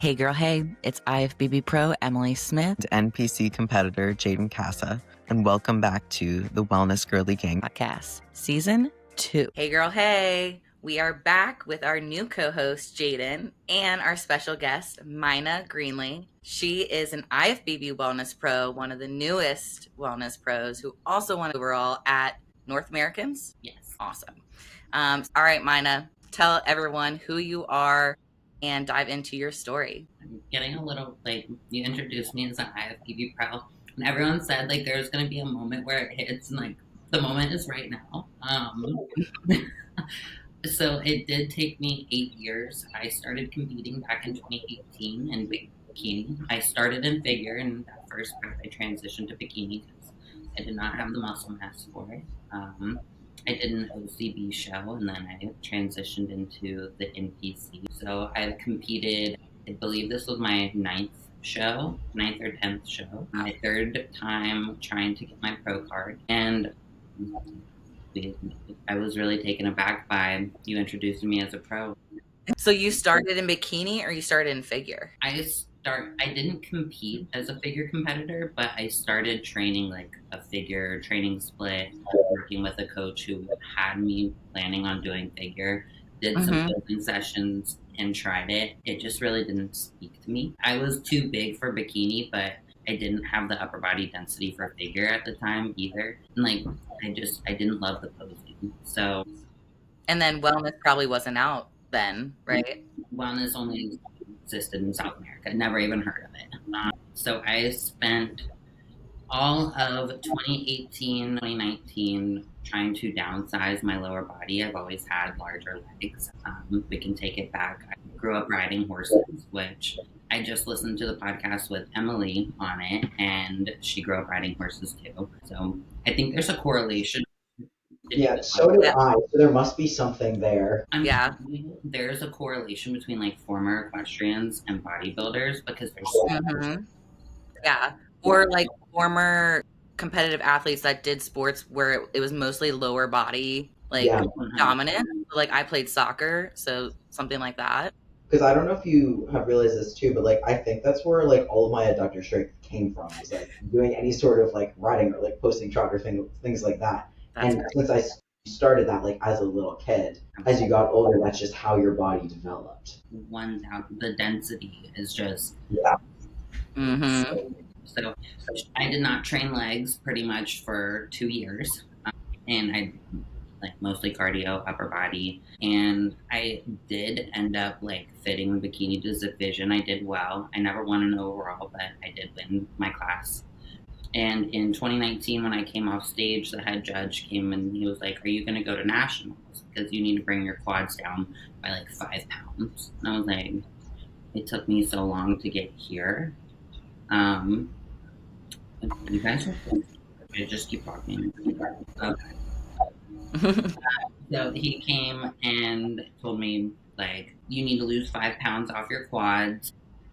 Hey girl, hey, it's IFBB Pro Emily Smith, NPC competitor Jaden Casa, and welcome back to the Wellness Girlie Gang podcast, season 2. Hey girl, hey, we are back with our new co-host Jaden and our special guest Mina Greenlee. She is an IFBB Wellness Pro, one of the newest wellness pros who also won overall at North Americans. Yes. Awesome. All right, Mina, tell everyone who you are and dive into your story. I'm getting a little, you introduced me as an IFBB pro, and everyone said, there's going to be a moment where it hits, and, the moment is right now. So it did take me 8 years. I started competing back in 2018 in bikini. I started in figure, and that first part I transitioned to bikini because I did not have the muscle mass for it. I did an OCB show, and then I transitioned into the NPC. So I've competed, I believe this was my ninth or 10th show. My third time trying to get my pro card. And I was really taken aback by you introducing me as a pro. So you started in bikini or you started in figure? I didn't compete as a figure competitor, but I started training a figure training split, working with a coach who had me planning on doing figure, did some building sessions and tried it. It just really didn't speak to me. I was too big for bikini, but I didn't have the upper body density for figure at the time either. And I didn't love the posing. So. And then wellness probably wasn't out then, right? Wellness only existed in South America. Never even heard of it. So I spent all of 2018, 2019 trying to downsize my lower body. I've always had larger legs. We can take it back. I grew up riding horses, which I just listened to the podcast with Emily on it, and she grew up riding horses too. So I think there's a correlation. Yeah, so do I. So there must be something there. Yeah. There's a correlation between former equestrians and bodybuilders because there's yeah, or former competitive athletes that did sports where it was mostly lower body dominant. I played soccer, so something like that. Because I don't know if you have realized this too, but I think that's where all of my adductor strength came from. Is doing any sort of riding or posting trot or things like that. That's and since I started that as a little kid, as you got older, that's just how your body developed. The density is just Mm-hmm. So I did not train legs pretty much for 2 years, and I mostly cardio, upper body, and I did end up fitting the bikini division. I did well. I never won an overall, but I did win my class. And in 2019, when I came off stage, the head judge came and he was like, "Are you going to go to nationals? Because you need to bring your quads down by 5 pounds." And I was like, it took me so long to get here. You guys are cool. Just keep talking. Okay. So he came and told me, you need to lose 5 pounds off your quads.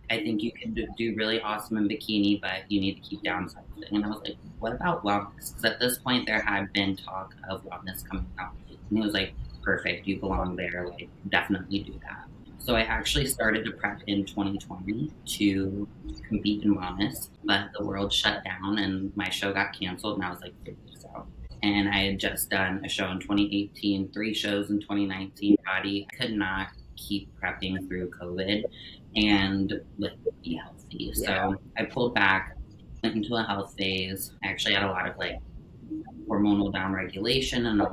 I think you can do really awesome in bikini, but you need to keep downsizing. And I was like, what about wellness? Because at this point, there had been talk of wellness coming out. And he was like, perfect, you belong there. Definitely do that. So I actually started to prep in 2020 to compete in wellness, but the world shut down and my show got canceled, and I was 3 weeks out. And I had just done a show in 2018, 3 shows in 2019. Body could not keep prepping through COVID and be healthy. So I pulled back, went into a health phase. I actually had a lot of hormonal downregulation and a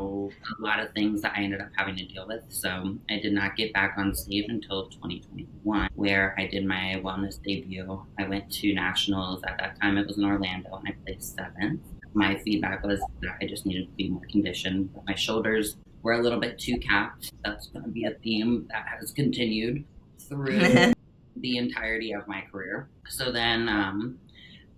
lot of things that I ended up having to deal with. So I did not get back on stage until 2021, where I did my wellness debut. I went to nationals. At that time, it was in Orlando, and I placed 7th. My feedback was that I just needed to be more conditioned. My shoulders were a little bit too capped. That's going to be a theme that has continued through the entirety of my career. So then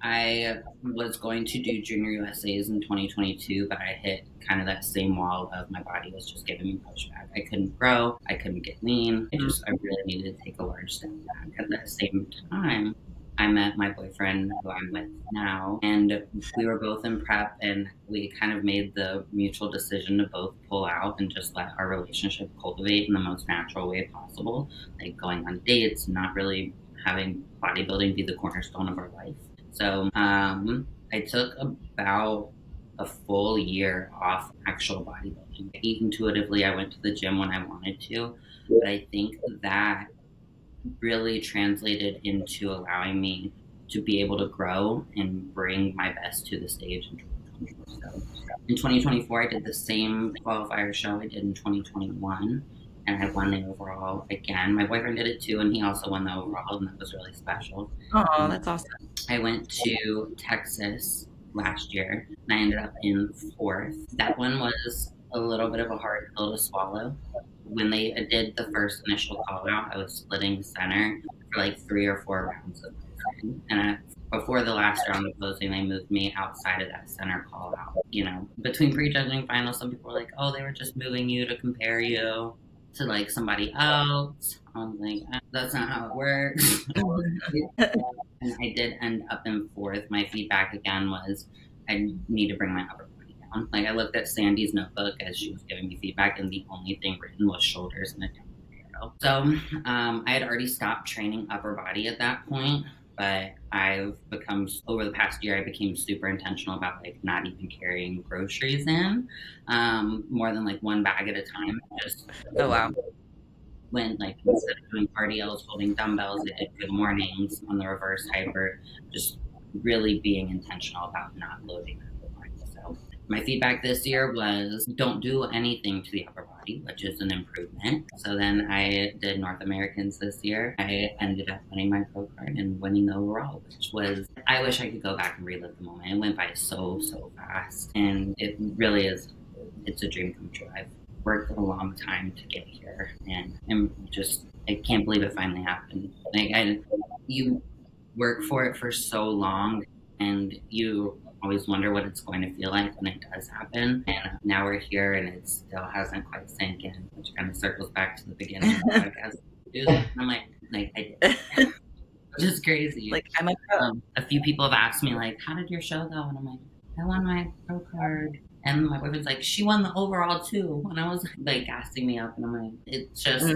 I was going to do Junior USAs in 2022, but I hit kind of that same wall of my body was just giving me pushback. I couldn't grow. I couldn't get lean. I really needed to take a large step back. At the same time, I met my boyfriend, who I'm with now, and we were both in prep, and we kind of made the mutual decision to both pull out and just let our relationship cultivate in the most natural way possible, going on dates, not really having bodybuilding be the cornerstone of our life. So I took about a full year off actual bodybuilding. Intuitively, I went to the gym when I wanted to, but I think that really translated into allowing me to be able to grow and bring my best to the stage in 2024. So in 2024, I did the same qualifier show I did in 2021, and I won the overall again. My boyfriend did it too, and he also won the overall, and that was really special. Oh, that's awesome. I went to Texas last year, and I ended up in 4th. That one was a little bit of a hard pill to swallow. When they did the first initial call out, I was splitting center for like 3 or 4 rounds of posing. And before the last round of posing, they moved me outside of that center call out. You know, between prejudging finals, some people were like, oh, they were just moving you to compare you to like somebody else. I was like, that's not how it works. And I did end up in 4th. My feedback again was I need to bring my upper body down. Like I looked at Sandy's notebook as she was giving me feedback, and the only thing written was shoulders and a down arrow. So I had already stopped training upper body at that point, but I've become, over the past year, I became super intentional about like not even carrying groceries in, more than like 1 bag at a time. Just Oh, wow. When like instead of doing cardio, holding dumbbells, I did good mornings on the reverse hyper, just really being intentional about not loading the body. So my feedback this year was don't do anything to the upper body, which is an improvement. So then I did North Americans this year. I ended up winning my pro card and winning the overall, which was, I wish I could go back and relive the moment. It went by so fast, and it really is, it's a dream come true. I've worked a long time to get here, and I'm just, I can't believe it finally happened. Like you work for it for so long, and you always wonder what it's going to feel like when it does happen. And now we're here, and it still hasn't quite sank in, which kind of circles back to the beginning of the podcast. I'm like I did. Which is crazy. Like I'm a pro. A few people have asked me like, how did your show go? And I'm like, I won my pro card. And my boyfriend's like, she won the overall too. And I was like gassing me up, and I'm like, it's just,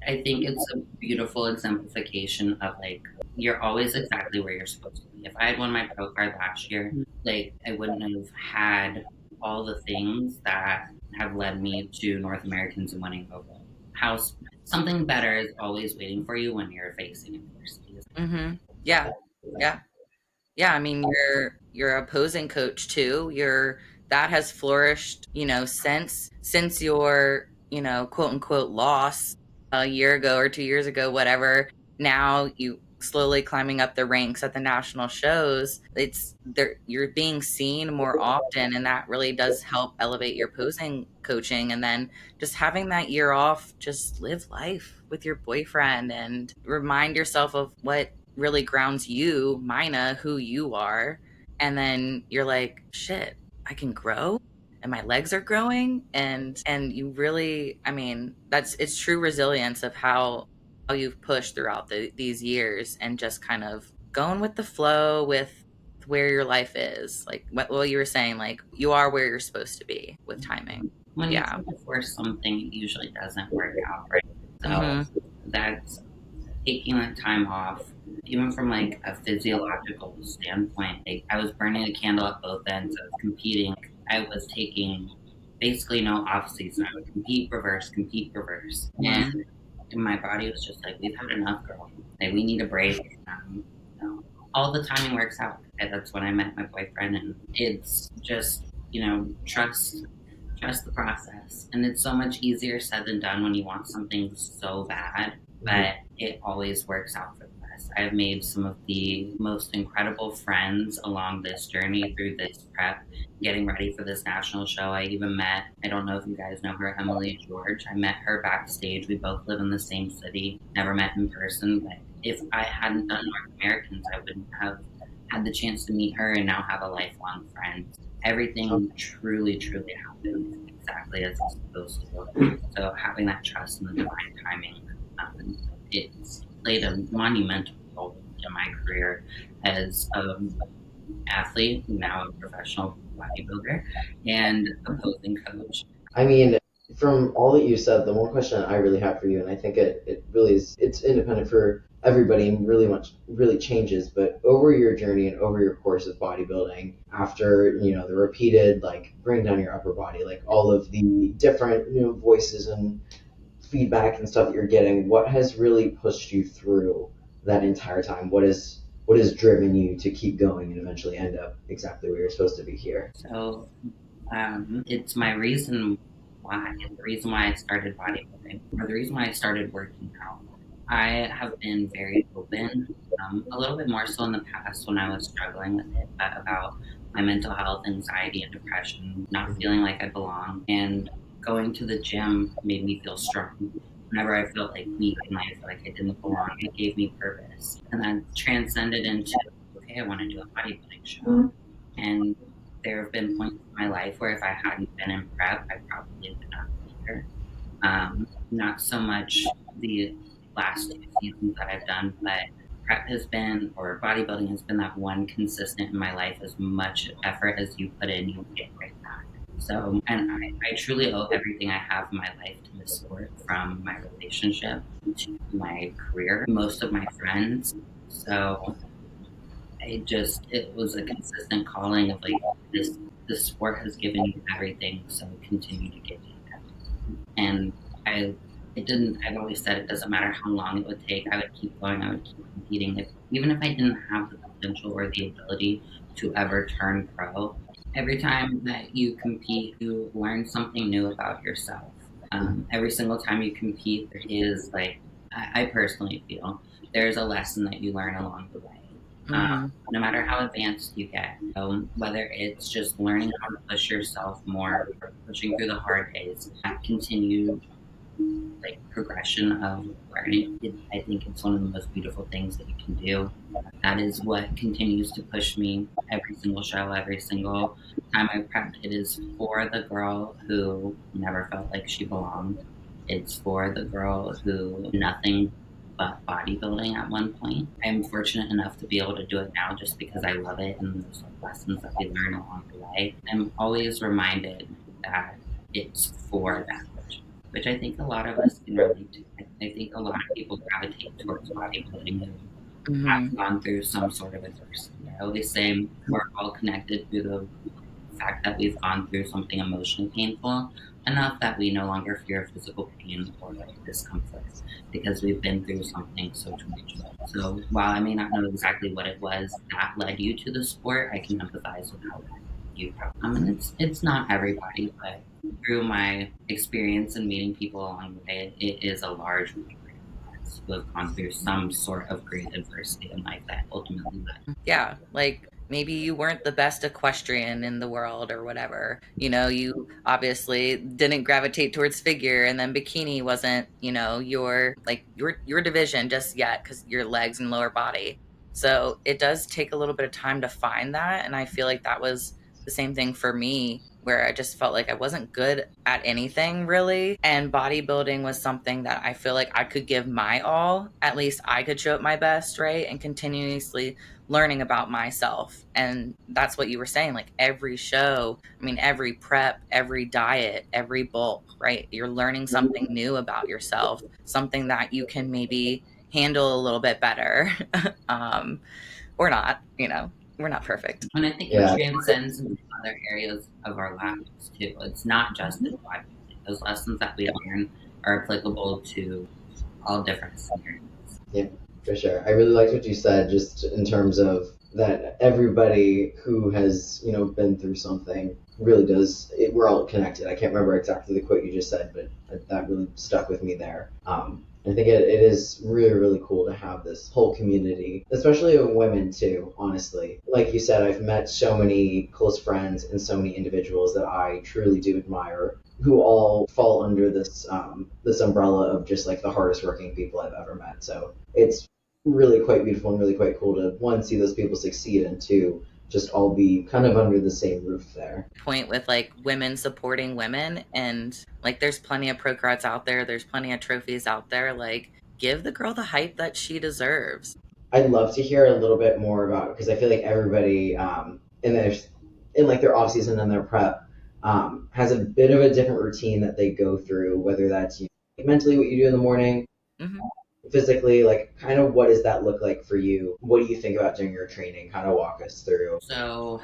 I think it's a beautiful exemplification of like, you're always exactly where you're supposed to be. If I had won my pro card last year, like I wouldn't have had all the things that have led me to North Americans and winning overall. Something better is always waiting for you when you're facing adversity. Mm-hmm. Yeah. I mean, you're a posing coach too. That has flourished, since your, quote unquote loss a year ago or 2 years ago, whatever. Now you slowly climbing up the ranks at the national shows. You're being seen more often, and that really does help elevate your posing coaching. And then just having that year off, just live life with your boyfriend and remind yourself of what really grounds you, Mina, who you are. And then you're like, shit, I can grow, and my legs are growing. And you really, I mean, it's true resilience of how you've pushed throughout these years, and just kind of going with the flow with where your life is. Like what you were saying, like you are where you're supposed to be with timing. When you try to force something, it usually doesn't work out, right? So that's taking that time off, even from like a physiological standpoint. Like I was burning a candle at both ends. I was competing. I was taking basically no off season. I would compete, reverse. And my body was just like, we've had enough, girl. Like we need a break. All the timing works out. And that's when I met my boyfriend, and it's just, trust the process. And it's so much easier said than done when you want something so bad, but it always works out for the best. I've made some of the most incredible friends along this journey through this prep, getting ready for this national show. I even met, I don't know if you guys know her, Emily George. I met her backstage. We both live in the same city, never met in person, but if I hadn't done North Americans, I wouldn't have had the chance to meet her and now have a lifelong friend. Everything truly happened exactly as it's supposed to. So having that trust in the divine timing, it's played a monumental role in my career as an athlete, now a professional bodybuilder, and a posing coach. I mean, from all that you said, the one question I really have for you, and I think it really is, it's independent for everybody really changes, but over your journey and over your course of bodybuilding, after the repeated like bring down your upper body, like all of the different voices and feedback and stuff that you're getting, what has really pushed you through that entire time? What has driven you to keep going and eventually end up exactly where you're supposed to be here? So it's my reason why, the reason why I started bodybuilding, or the reason why I started working out. I have been very open, a little bit more so in the past when I was struggling with it, but about my mental health, anxiety, and depression, not feeling like I belong. And going to the gym made me feel strong. Whenever I felt like weak and I felt like I didn't belong, it gave me purpose. And then transcended into, okay, I want to do a bodybuilding show. And there have been points in my life where if I hadn't been in prep, I probably would not be here. Not so much the last 2 seasons that I've done, but prep has been, or bodybuilding has been that one consistent in my life. As much effort as you put in, you'll get right back. So, and I truly owe everything I have in my life to the sport, from my relationship to my career, most of my friends. So it was a consistent calling of like, this sport has given you everything, so continue to give you everything. And I've always said it doesn't matter how long it would take, I would keep going, I would keep competing. Even if I didn't have the potential or the ability to ever turn pro, every time that you compete, you learn something new about yourself. Every single time you compete, there is like, I personally feel there's a lesson that you learn along the way. No matter how advanced you get, whether it's just learning how to push yourself more, or pushing through the hard days, that continued like progression of learning, I think it's one of the most beautiful things that you can do. That is what continues to push me every single show, every single time I prepped. It is for the girl who never felt like she belonged. It's for the girl who nothing but bodybuilding at one point. I'm fortunate enough to be able to do it now just because I love it, and those lessons that we learn along the way. I'm always reminded that it's for that person, which I think a lot of us can relate to. I think a lot of people gravitate towards bodybuilding who have gone through some sort of adversity. I always say we're all connected through the fact that we've gone through something emotionally painful enough that we no longer fear physical pain or like discomfort because we've been through something so traumatic. So while I may not know exactly what it was that led you to the sport, I can empathize with how you felt. I mean, it's not everybody, but through my experience and meeting people along the way, it is a large group who have gone through some sort of great adversity in life that ultimately led. Yeah, like maybe you weren't the best equestrian in the world or whatever. You obviously didn't gravitate towards figure, and then bikini wasn't, your division just yet because your legs and lower body. So it does take a little bit of time to find that, and I feel like that was the same thing for me, where I just felt like I wasn't good at anything really. And bodybuilding was something that I feel like I could give my all. At least I could show up my best, right? And continuously learning about myself. And that's what you were saying. Like every show, I mean, every prep, every diet, every bulk, right? You're learning something new about yourself, something that you can maybe handle a little bit better. Or not, we're not perfect. And I think it transcends into other areas of our lives too. It's not just in bodybuilding. Those lessons that we learn are applicable to all different scenarios. Yeah, for sure. I really liked what you said, just in terms of that everybody who has been through something really does. We're all connected. I can't remember exactly the quote you just said, but that really stuck with me there. I think it is really, really cool to have this whole community, especially of women too, honestly. Like you said, I've met so many close friends and so many individuals that I truly do admire, who all fall under this umbrella of just like the hardest working people I've ever met. So it's really quite beautiful and really quite cool to, one, see those people succeed, and two, just all be kind of under the same roof there. Point with like women supporting women, and like there's plenty of pro cards out there, there's plenty of trophies out there. Like, give the girl the hype that she deserves. I'd love to hear a little bit more about, because I feel like everybody in like their off season and their prep has a bit of a different routine that they go through, whether that's mentally what you do in the morning, physically? Like, kind of what does that look like for you? What do you think about during your training? Kind of walk us through. So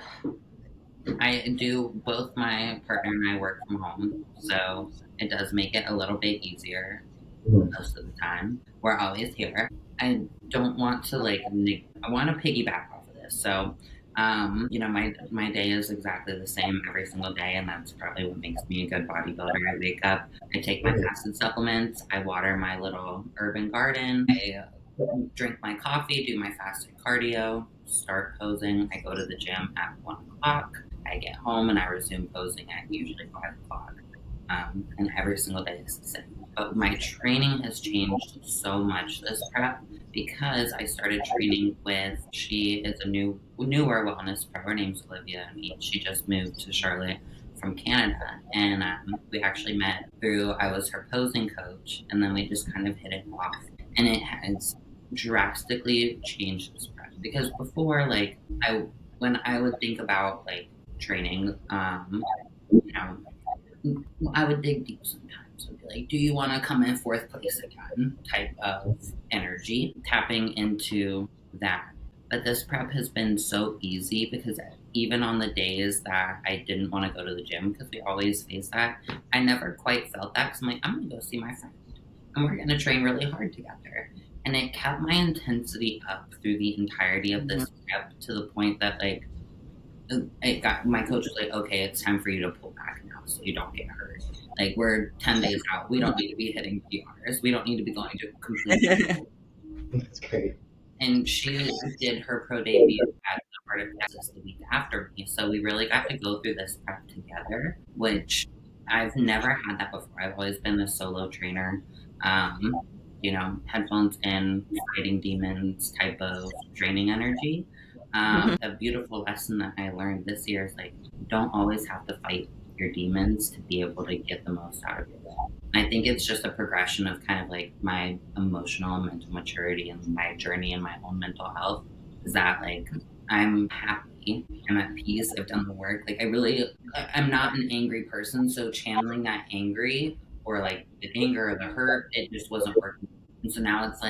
I do, both my partner and I work from home, so it does make it a little bit easier most of the time. We're always here. I don't want to I want to piggyback off of this. So, my day is exactly the same every single day, and that's probably what makes me a good bodybuilder. I wake up, I take my fasted supplements, I water my little urban garden, I drink my coffee, do my fasted cardio, start posing. I go to the gym at 1 o'clock. I get home and I resume posing at usually 5 o'clock. And every single day is the same. But my training has changed so much this prep because I started training with, she is a newer wellness pro. Her name's Olivia, and she just moved to Charlotte from Canada. And we actually met through, I was her posing coach, and then we just kind of hit it off. And it has drastically changed this prep because before, when I would think about training, I would dig deep sometimes. I'd be like, do you want to come in fourth place again? Type of energy, tapping into that. But this prep has been so easy because even on the days that I didn't want to go to the gym, because we always face that, I never quite felt that because I'm like, I'm going to go see my friend and we're going to train really hard together. And it kept my intensity up through the entirety of this prep to the point that my coach was like, okay, it's time for you to pull back now so you don't get hurt. Like, we're 10 days out. We don't need to be hitting PRs. We don't need to be going to complete. That's great. And she did her pro debut at the Heart of Texas the week after me. So we really got to go through this prep together, which I've never had that before. I've always been a solo trainer. Headphones in, fighting demons type of training energy. A beautiful lesson that I learned this year is don't always have to fight your demons to be able to get the most out of it. I think it's just a progression of kind of my emotional and mental maturity and my journey in my own mental health is that I'm happy, I'm at peace, I've done the work. I'm not an angry person, so channeling that angry or the anger or the hurt, it just wasn't working. And so now it's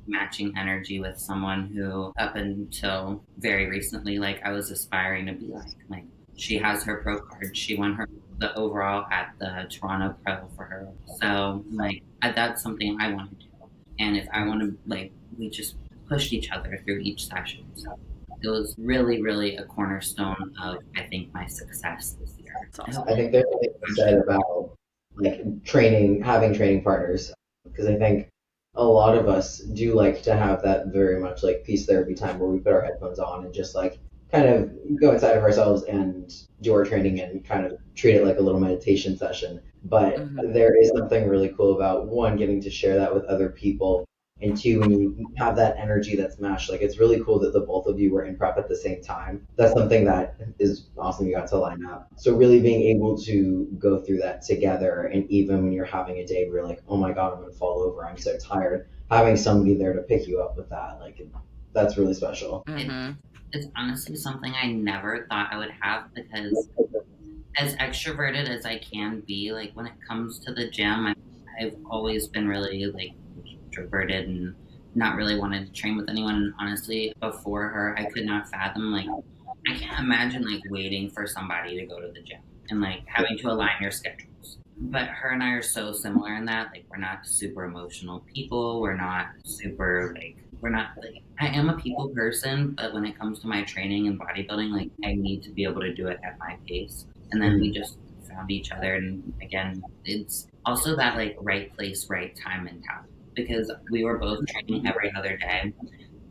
matching energy with someone who up until very recently, I was aspiring to be like she has her pro card. She won the overall at the Toronto Pro for her. So that's something I want to do. And if I want to we just pushed each other through each session. So it was really, really a cornerstone of, I think, my success this year. Awesome. I think there's something to be said about having training partners, because I think a lot of us do like to have that very much peace therapy time where we put our headphones on and just kind of go inside of ourselves and do our training and kind of treat it like a little meditation session. But there is something really cool about, one, getting to share that with other people, and two, when you have that energy that's matched, it's really cool that the both of you were in prep at the same time. That's something that is awesome you got to line up. So really being able to go through that together, and even when you're having a day where you're like, oh my God, I'm going to fall over, I'm so tired, having somebody there to pick you up with that, that's really special. It's honestly something I never thought I would have, because as extroverted as I can be, when it comes to the gym, I've always been really introverted and not really wanted to train with anyone. And honestly, before her, I could not fathom I can't imagine waiting for somebody to go to the gym and having to align your schedules. But her and I are so similar in that we're not super emotional people. We're not super I am a people person, but when it comes to my training and bodybuilding, I need to be able to do it at my pace. And then we just found each other. And again, it's also that right place, right time mentality, because we were both training every other day.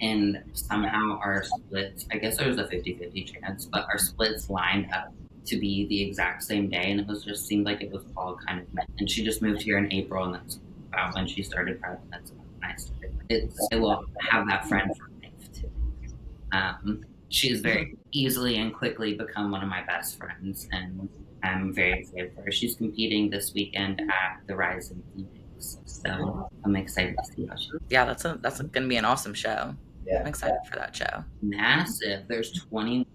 And somehow our splits, I guess there was a 50-50 chance, but our splits lined up to be the exact same day. And it was just seemed like it was all kind of meant. And she just moved here in April, and that's about when she started prep. That's when I started. It will have that friend for life too. She's very easily and quickly become one of my best friends, and I'm very excited for her. She's competing this weekend at the Rise in Phoenix, so I'm excited to see how she. Yeah, that's going to be an awesome show. Yeah, I'm excited for that show. Massive. There's 20,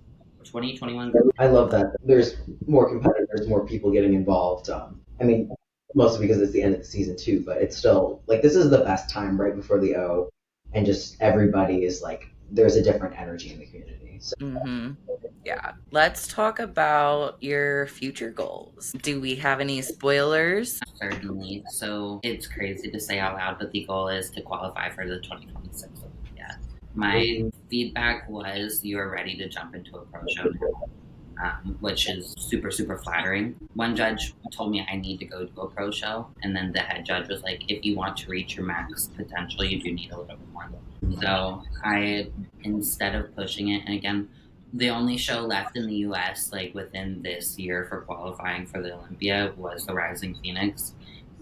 21. I love that. There's more competitors, more people getting involved. mostly because it's the end of the season too, but it's still like this is the best time right before the O, and just everybody is like there's a different energy in the community. So. Yeah. Let's talk about your future goals. Do we have any spoilers? Certainly. So it's crazy to say out loud, but the goal is to qualify for the 2026 Olympia. My feedback was you are ready to jump into a pro show now. Which is super, super flattering. One judge told me I need to go to a pro show, and then the head judge was like, if you want to reach your max potential, you do need a little bit more. So I, instead of pushing it, and again, the only show left in the US, like within this year for qualifying for the Olympia, was the Rising Phoenix.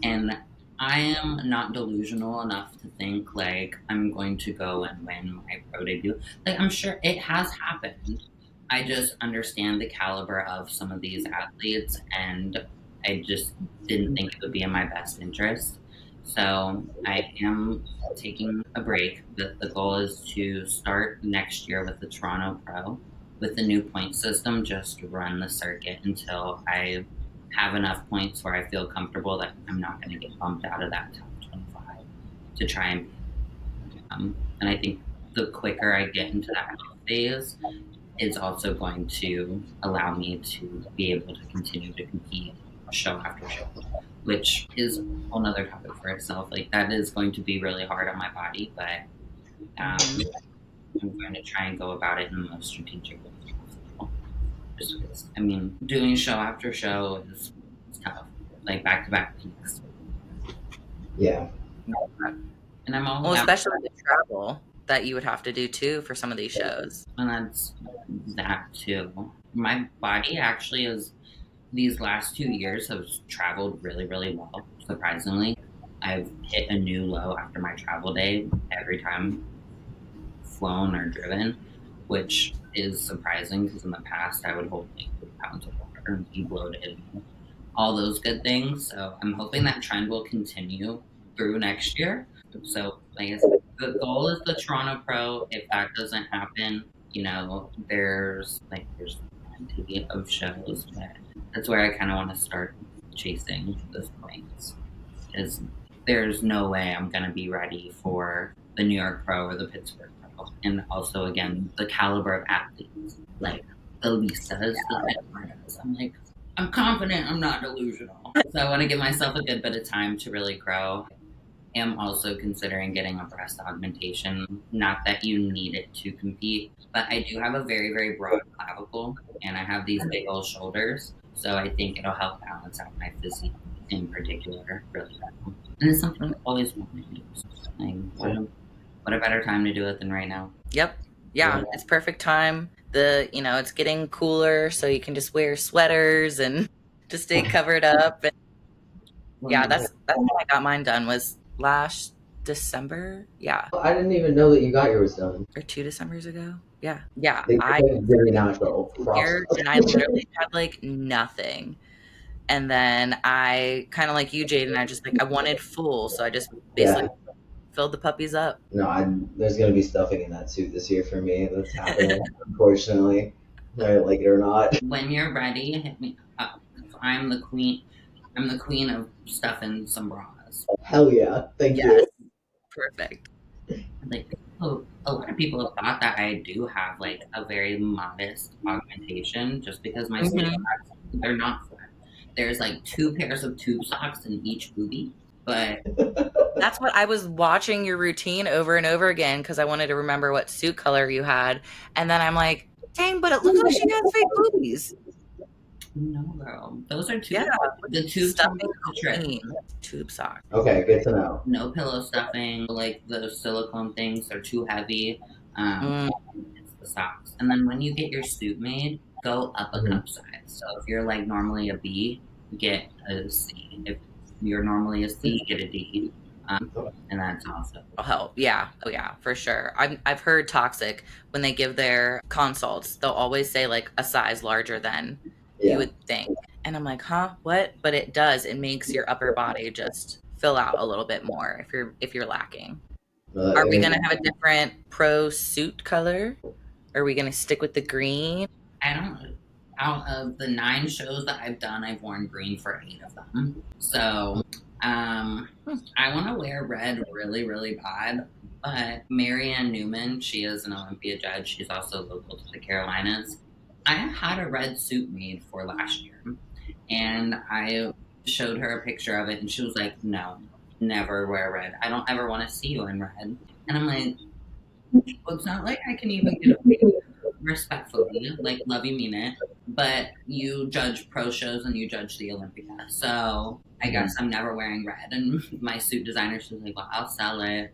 And I am not delusional enough to think like I'm going to go and win my pro debut. Like, I'm sure it has happened. I just understand the caliber of some of these athletes, and I just didn't think it would be in my best interest. So I am taking a break. The goal is to start next year with the Toronto Pro with the new point system, just run the circuit until I have enough points where I feel comfortable that I'm not going to get bumped out of that top 25 to try and and I think the quicker I get into that phase, is also going to allow me to be able to continue to compete show after show, which is a whole nother topic for itself. Like, that is going to be really hard on my body, but I'm going to try and go about it in the most strategic way possible. Just because, I mean, doing show after show is tough, like back-to-back peaks. Yeah. And I'm all well, especially the travel that you would have to do too for some of these shows. And that's that too. My body actually is, these last 2 years have traveled really, really well, surprisingly. I've hit a new low after my travel day every time flown or driven, which is surprising because in the past I would hold like 3 pounds of water and be bloated, all those good things. So I'm hoping that trend will continue through next year. So like I said, the goal is the Toronto Pro. If that doesn't happen, you know, there's plenty of shows, but that's where I kind of want to start chasing those points. Because there's no way I'm going to be ready for the New York Pro or the Pittsburgh Pro. And also, again, the caliber of athletes, like the Lisas, the Edwards. I'm like, I'm confident, I'm not delusional. So I want to give myself a good bit of time to really grow. I am also considering getting a breast augmentation. Not that you need it to compete, but I do have a very, very broad clavicle, and I have these big old shoulders. So I think it'll help balance out my physique in particular really well. And it's something I've always wanted to do. Like, what a better time to do it than right now. Yep. Yeah, it's perfect time. It's getting cooler, so you can just wear sweaters and just stay covered up. And yeah, that's when I got mine done, was last December. Yeah. I didn't even know that you got yours done. Or 2 Decembers ago. Yeah. Yeah. I very natural. And I literally had like nothing. And then I kind of like you, Jade, and I wanted full, so I just basically filled the puppies up. No, there's gonna be stuffing in that suit this year for me. That's happening, unfortunately, whether I like it or not. When you're ready, hit me up. I'm the queen. I'm the queen of stuffing some bras. Hell yeah! Thank you. Perfect. Like, a lot of people have thought that I do have like a very modest augmentation, just because my skin they're not flat. There's like 2 pairs of tube socks in each boobie. But that's what I was watching your routine over and over again because I wanted to remember what suit color you had. And then I'm like, dang, but it looks like she has fake boobies. No, girl. Those are the tube stuffing tube socks. Okay, good to know. No pillow stuffing. Like the silicone things are too heavy. It's the socks. And then when you get your suit made, go up a cup size. So if you're like normally a B, get a C. If you're normally a C, get a D. And that's awesome. It'll help. Yeah. Oh yeah, for sure. I've heard Toxic, when they give their consults, they'll always say like a size larger than you would think. And I'm like, huh, what? But it does. It makes your upper body just fill out a little bit more if you're lacking. Are we gonna have a different pro suit color? Are we gonna stick with the green? I out of the 9 shows that I've done, I've worn green for 8 of them. So I want to wear red really, really bad. But Marianne Newman, she is an Olympia judge. She's also local to the Carolinas. I had a red suit made for last year. And I showed her a picture of it, and she was like, no, never wear red. I don't ever want to see you in red. And I'm like, well, it's not like I can even get away with it respectfully, like, love you, mean it. But you judge pro shows and you judge the Olympia. So I guess I'm never wearing red. And my suit designer, she was like, well, I'll sell it.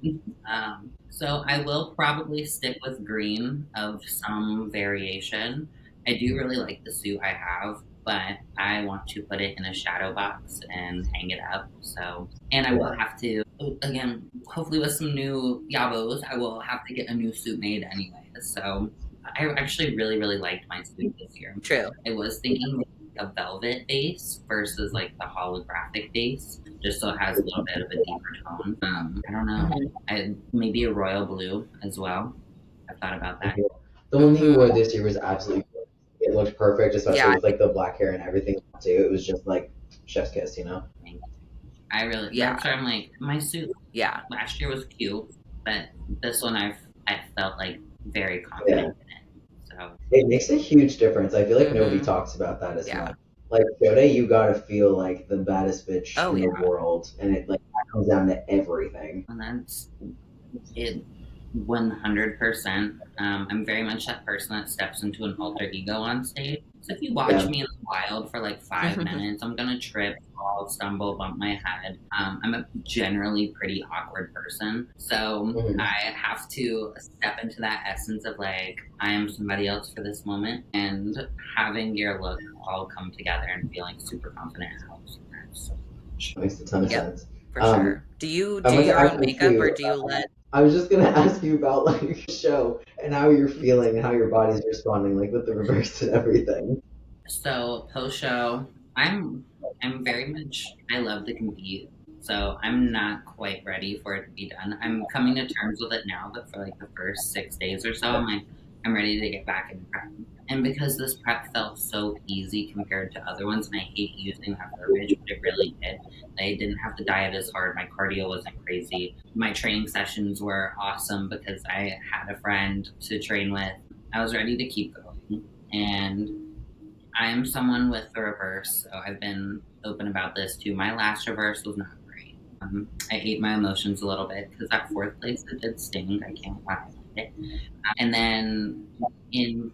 So I will probably stick with green of some variation. I do really like the suit I have, but I want to put it in a shadow box and hang it up. So, and I will have to, again, hopefully with some new yabos, I will have to get a new suit made anyway. So I actually really, really liked my suit this year. True. I was thinking a velvet base versus like the holographic base, just so it has a little bit of a deeper tone. I don't know. Maybe a royal blue as well. I've thought about that. The one that you wore this year was absolutely gorgeous. It looked perfect, especially with like the black hair and everything too. It was just like chef's kiss, you know? I really, that's why I'm like, my suit last year was cute, but this one I felt like very confident in it. So it makes a huge difference. I feel like nobody talks about that as much. Like Shode, you gotta feel like the baddest bitch in the world, and it like that comes down to everything. And that's it, 100%. I'm very much that person that steps into an alter ego on stage. So if you watch me in the wild for like 5 minutes, I'm gonna trip, fall, stumble, bump my head. I'm a generally pretty awkward person, so I have to step into that essence of like, I am somebody else for this moment, and having your look all come together and feeling super confident helps so much. Makes a ton of sense. For sure. Do you do your own makeup or do you let? I was just gonna ask you about like your show and how you're feeling, how your body's responding, like with the reverse and everything. So post show, I'm very much, I love to compete, so I'm not quite ready for it to be done. I'm coming to terms with it now, but for like the first 6 days or so, I'm ready to get back into prep. And because this prep felt so easy compared to other ones, and I hate using that verbiage, but it really did. I didn't have to diet as hard. My cardio wasn't crazy. My training sessions were awesome because I had a friend to train with. I was ready to keep going. And I'm someone with the reverse, so I've been open about this too. My last reverse was not great. I ate my emotions a little bit because that 4th place, it did sting. I can't lie about it. And then in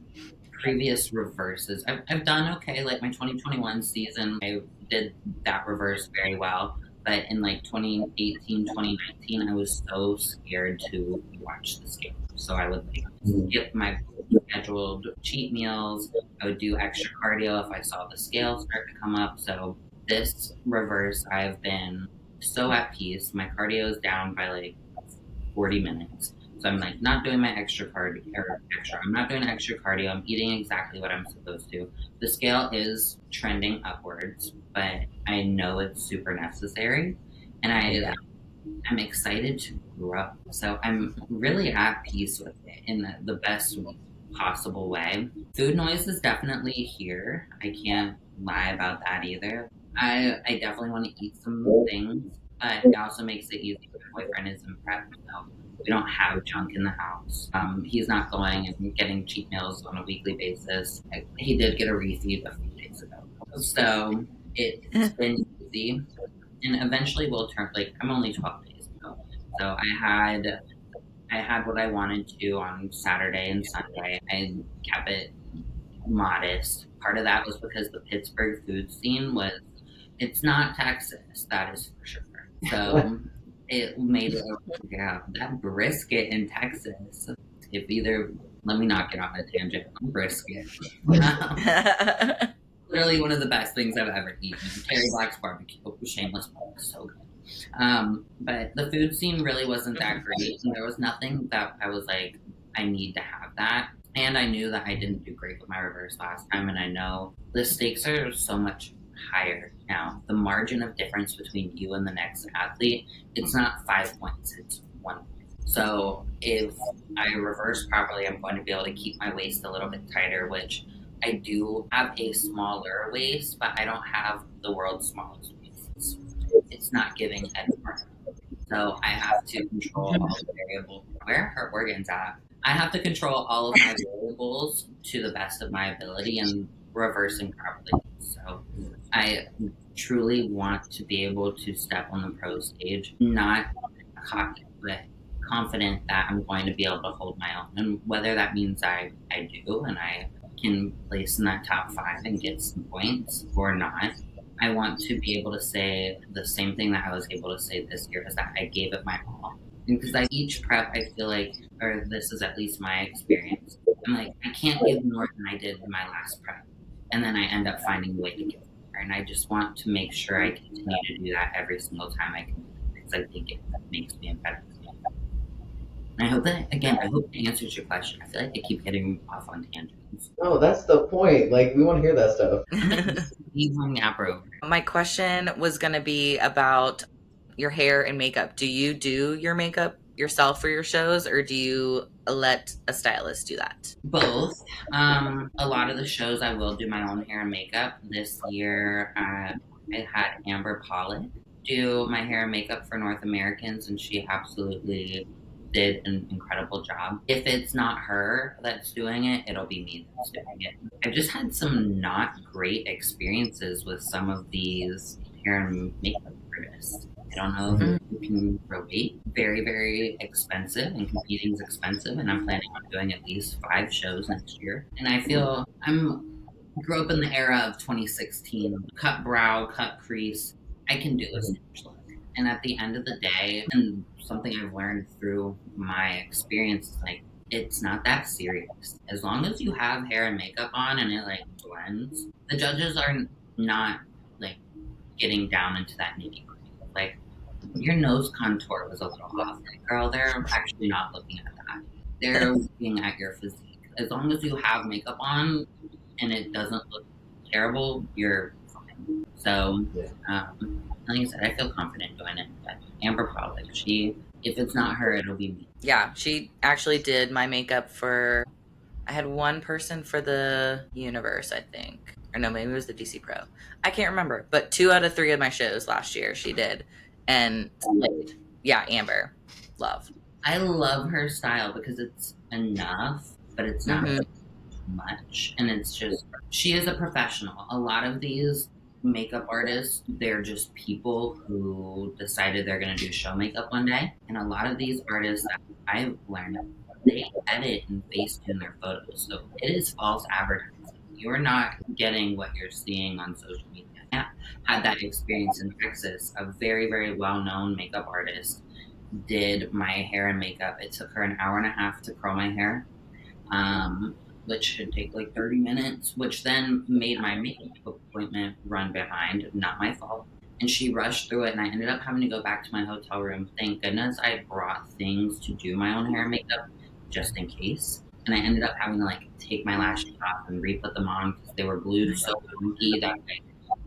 previous reverses, I've done okay. Like my 2021 season, I did that reverse very well. But in like 2018, 2019, I was so scared to watch the scale. So I would like skip my scheduled cheat meals. I would do extra cardio if I saw the scale start to come up. So this reverse, I've been so at peace. My cardio is down by like 40 minutes. So I'm like not doing my extra cardio, I'm not doing extra cardio. I'm eating exactly what I'm supposed to. The scale is trending upwards, but I know it's super necessary, and I'm excited to grow. So I'm really at peace with it in the best possible way. Food noise is definitely here. I can't lie about that either. I definitely want to eat some things, but it also makes it easy. My boyfriend is in prep, so we don't have junk in the house. He's not going and getting cheat meals on a weekly basis. He did get a refeed a few days ago. So it's been easy. And eventually we'll turn, like, I'm only 12 days ago. So I had what I wanted to on Saturday and Sunday. I kept it modest. Part of that was because the Pittsburgh food scene it's not Texas, that is for sure. So it made it, that brisket in Texas. Let me not get on a tangent on brisket. Literally one of the best things I've ever eaten. Terry Black's barbecue, shameless plug, so good. But the food scene really wasn't that great. And there was nothing that I was like, I need to have that. And I knew that I didn't do great with my reverse last time. And I know the stakes are so much higher now. The margin of difference between you and the next athlete, it's not 5 points, it's 1 point. So if I reverse properly, I'm going to be able to keep my waist a little bit tighter, which I do have a smaller waist, but I don't have the world's smallest waist. It's not giving Edinburgh. So I have to control all the variables. Where are her organs at? I have to control all of my variables to the best of my ability and reversing properly. So I truly want to be able to step on the pro stage, not cocky, but confident that I'm going to be able to hold my own. And whether that means I do and I can place in that top 5 and get some points or not, I want to be able to say the same thing that I was able to say this year, is that I gave it my all. Because each prep, I feel like, or this is at least my experience, I'm like, I can't give more than I did in my last prep. And then I end up finding a way to give more. And I just want to make sure I continue to do that every single time I can, because I think it makes me a better person. And I hope that, again, I hope it answers your question. I feel like I keep getting off on tangents. No, that's the point. Like, we want to hear that stuff. My question was going to be about your hair and makeup. Do you do your makeup yourself for your shows, or do you let a stylist do that? Both. A lot of the shows I will do my own hair and makeup. This year, I had Amber Pollitt do my hair and makeup for North Americans, and she absolutely did an incredible job. If it's not her that's doing it, it'll be me that's doing it. I've just had some not great experiences with some of these hair and makeup artists. I don't know if you can relate. Very, very expensive, and competing is expensive, and I'm planning on doing at least 5 shows next year. And I feel grew up in the era of 2016, cut brow, cut crease. I can do a stage look. And at the end of the day, and something I've learned through my experience, is like, it's not that serious. As long as you have hair and makeup on and it like blends, the judges are not like getting down into that nitty gritty. Like, your nose contour was a little off. Like, girl, they're actually not looking at that. They're looking at your physique. As long as you have makeup on and it doesn't look terrible, you're fine. So, like I said, I feel confident doing it. But Amber Pollock, if it's not her, it'll be me. Yeah, she actually did my makeup for, I had one person for the Universe, I think. Or no, maybe it was the DC Pro. I can't remember. But 2 out of 3 of my shows last year she did. And yeah, Amber. Love. I love her style because it's enough, but it's not much. And it's just, she is a professional. A lot of these makeup artists, they're just people who decided they're going to do show makeup one day. And a lot of these artists that I've learned, they edit and face-tune their photos. So it is false advertising. You're not getting what you're seeing on social media. I had that experience in Texas. A very, very well-known makeup artist did my hair and makeup. It took her an hour and a half to curl my hair, which should take like 30 minutes, which then made my makeup appointment run behind. Not my fault. And she rushed through it, and I ended up having to go back to my hotel room. Thank goodness I brought things to do my own hair and makeup just in case. And I ended up having to like take my lashes off and re-put them on because they were glued so funky that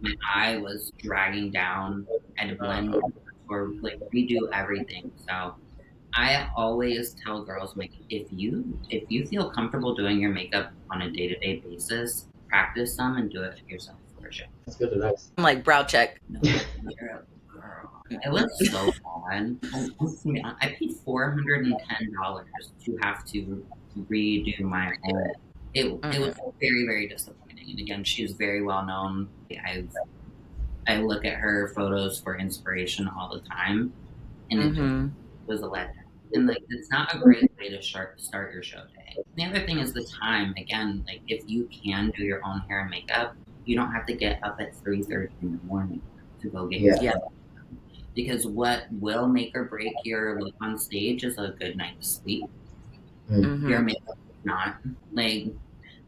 my eye was dragging down. I had to blend or like redo everything. So I always tell girls, like, if you feel comfortable doing your makeup on a day-to-day basis, practice some and do it yourself for sure. That's good advice. I'm like, brow check. No, you're a girl. It was so fun. I paid $410 to have to redo my own. It was very, very disappointing. And again, she's very well known. I look at her photos for inspiration all the time, and it just was a letdown. And like, it's not a great way to start your show day. The other thing is the time. Again, like, if you can do your own hair and makeup, you don't have to get up at 3:30 in the morning to go get your hair. Because what will make or break your look on stage is a good night's sleep. Your makeup is not. Like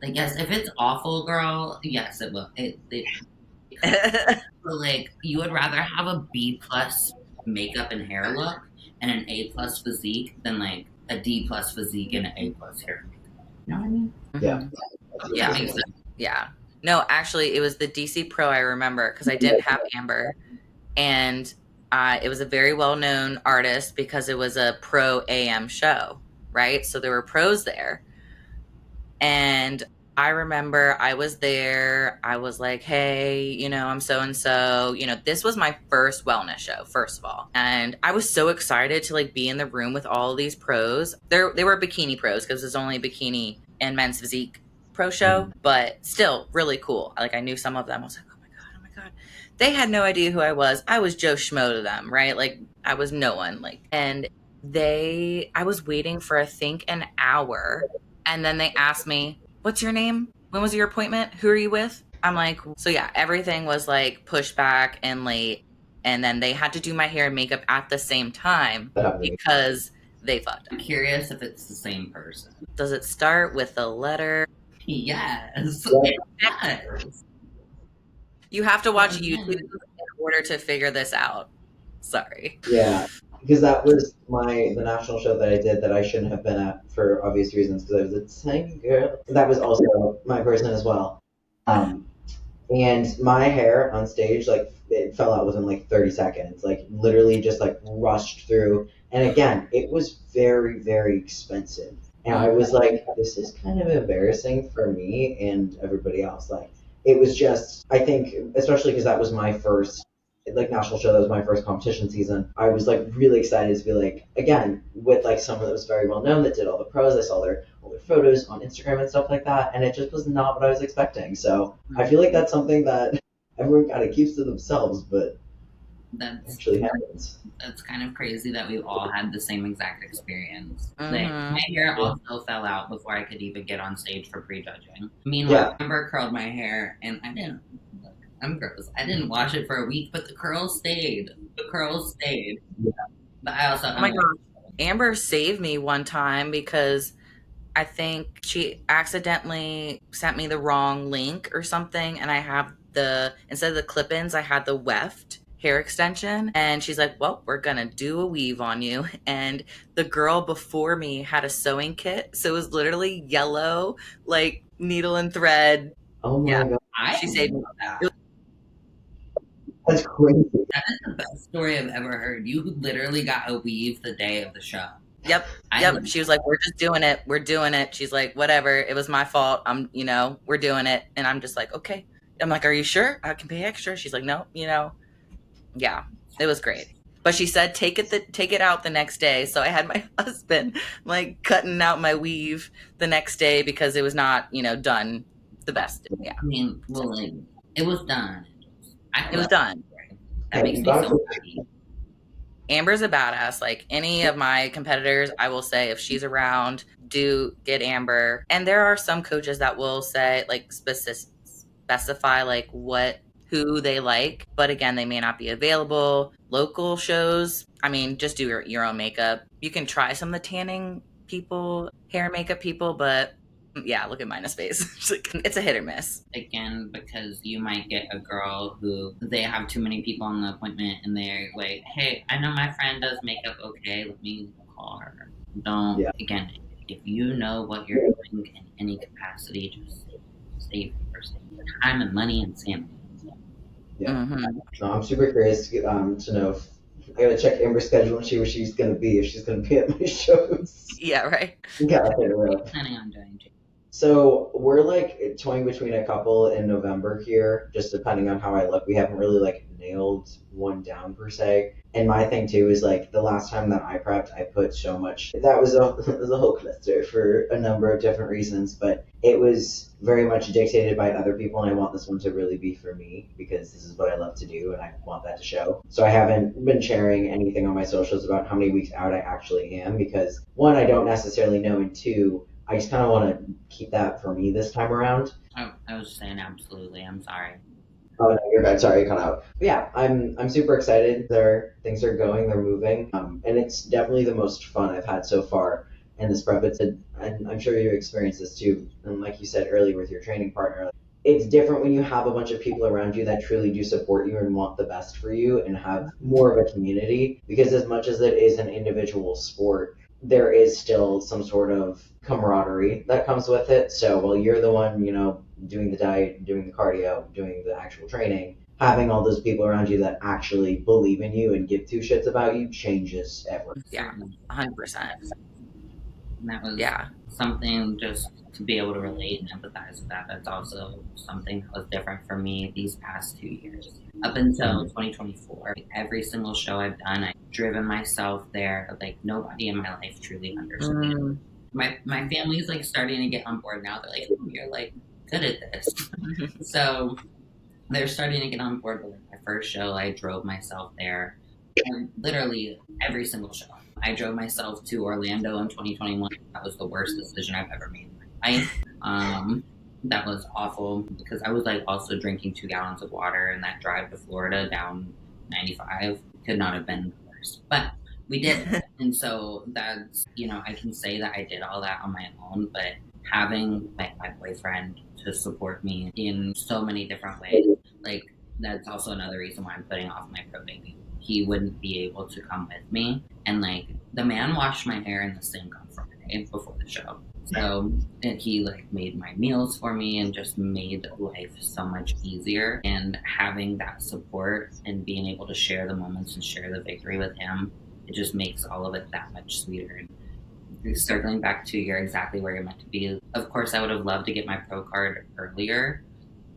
yes, if it's awful, girl, yes, it will. But like, you would rather have a B+ makeup and hair look and an A+ physique than like a D+ physique and an A+ hair. You know what I mean? Yeah. Makes sense. Yeah. No, actually, it was the DC Pro I remember because I didn't have Amber, and it was a very well-known artist because it was a pro AM show, right? So there were pros there, and I remember I was there. I was like, hey, I'm so and so. This was my first wellness show, first of all. And I was so excited to like be in the room with all of these pros. They were bikini pros because there's only a bikini and men's physique pro show, but still really cool. Like I knew some of them. I was like, oh my God. They had no idea who I was. I was Joe Schmo to them, right? Like I was no one. And I was waiting for I think an hour, and then they asked me, what's your name? When was your appointment? Who are you with? I'm like, so yeah, everything was like pushed back and late. And then they had to do my hair and makeup at the same time because they fucked up. I'm curious if it's the same person. Does it start with a letter? Yes. It does. You have to watch YouTube in order to figure this out. Sorry. Yeah, because that was the national show that I did that I shouldn't have been at for obvious reasons because I was a tiny girl. That was also my person as well. And my hair on stage, like, it fell out within like 30 seconds, like literally just like rushed through. And again, it was very, very expensive. And I was like, this is kind of embarrassing for me and everybody else. Like, it was just, I think, especially because that was my first like national show, that was my first competition season. I was like really excited to be like, again, with like someone that was very well known that did all the pros. I saw all their photos on Instagram and stuff like that, and it just was not what I was expecting. So I feel like that's something that everyone kind of keeps to themselves, but that actually happens. That's kind of crazy that we all had the same exact experience. Like, my hair also fell out before I could even get on stage for prejudging. Meanwhile, Amber curled my hair, and I didn't. I'm gross. I didn't wash it for a week, but the curls stayed. Yeah. But I also. Oh my God. Amber saved me one time because I think she accidentally sent me the wrong link or something, and I have instead of the clip-ins, I had the weft hair extension, and she's like, well, we're gonna do a weave on you. And the girl before me had a sewing kit, so it was literally yellow, like needle and thread. Oh my God. She saved me that. That's crazy. That is the best story I've ever heard. You literally got a weave the day of the show. Yep. She was like, we're just doing it. We're doing it. She's like, whatever. It was my fault. We're doing it. And I'm just like, okay. I'm like, are you sure? I can pay extra. She's like, no, yeah, it was great. But she said, take it out the next day. So I had my husband like cutting out my weave the next day because it was not, done the best. Yeah. I mean, well, it was done. It was done. That makes me so happy. Amber's a badass. Like any of my competitors, I will say if she's around, do get Amber. And there are some coaches that will say like specify like who they like, but again, they may not be available. Local shows, I mean, just do your own makeup. You can try some of the tanning people, hair makeup people, but yeah, look at Mina's face. It's a hit or miss. Again, because you might get a girl who they have too many people on the appointment and they're like, hey, I know my friend does makeup okay, let me call her. Again, if you know what you're doing in any capacity, just save your time and money and sanity. Yeah. No, I'm super curious to know if I gotta check Amber's schedule and see where she's gonna be, if she's gonna be at my shows. Yeah, right. Yeah, Planning on doing too. So we're like toying between a couple in November here, just depending on how I look. We haven't really like nailed one down per se. And my thing too is like the last time that I prepped, I put so much. That was a whole cluster for a number of different reasons, but it was very much dictated by other people, and I want this one to really be for me because this is what I love to do and I want that to show. So I haven't been sharing anything on my socials about how many weeks out I actually am because one, I don't necessarily know, and two, I just kind of want to keep that for me this time around. I was saying absolutely. I'm sorry. Oh no, you're bad. Sorry, you cut out. But yeah, I'm super excited. Things are going, they're moving, and it's definitely the most fun I've had so far in this prep. And I'm sure you experienced this too. And like you said earlier with your training partner, it's different when you have a bunch of people around you that truly do support you and want the best for you and have more of a community. Because as much as it is an individual sport, there is still some sort of camaraderie that comes with it. So while you're the one, doing the diet, doing the cardio, doing the actual training, having all those people around you that actually believe in you and give two shits about you changes everything. Yeah, 100%. And that was something just to be able to relate and empathize with that. That's also something that was different for me these past 2 years. Up until 2024, every single show I've done, I've driven myself there. Like nobody in my life truly understands. My family's like starting to get on board now. They're like, oh, you're like good at this. So they're starting to get on board with like my first show. I drove myself there, and literally every single show. I drove myself to Orlando in 2021. That was the worst decision I've ever made in my life. That was awful because I was like also drinking 2 gallons of water, and that drive to Florida down 95 could not have been worse. But we did it. And so that's, I can say that I did all that on my own, but having like my boyfriend to support me in so many different ways, like that's also another reason why I'm putting off my pro debut. He wouldn't be able to come with me, and like the man washed my hair in the sink on Friday before the show. So, and he like made my meals for me and just made life so much easier. And having that support and being able to share the moments and share the victory with him, it just makes all of it that much sweeter. And circling back to you're exactly where you're meant to be. Of course, I would have loved to get my pro card earlier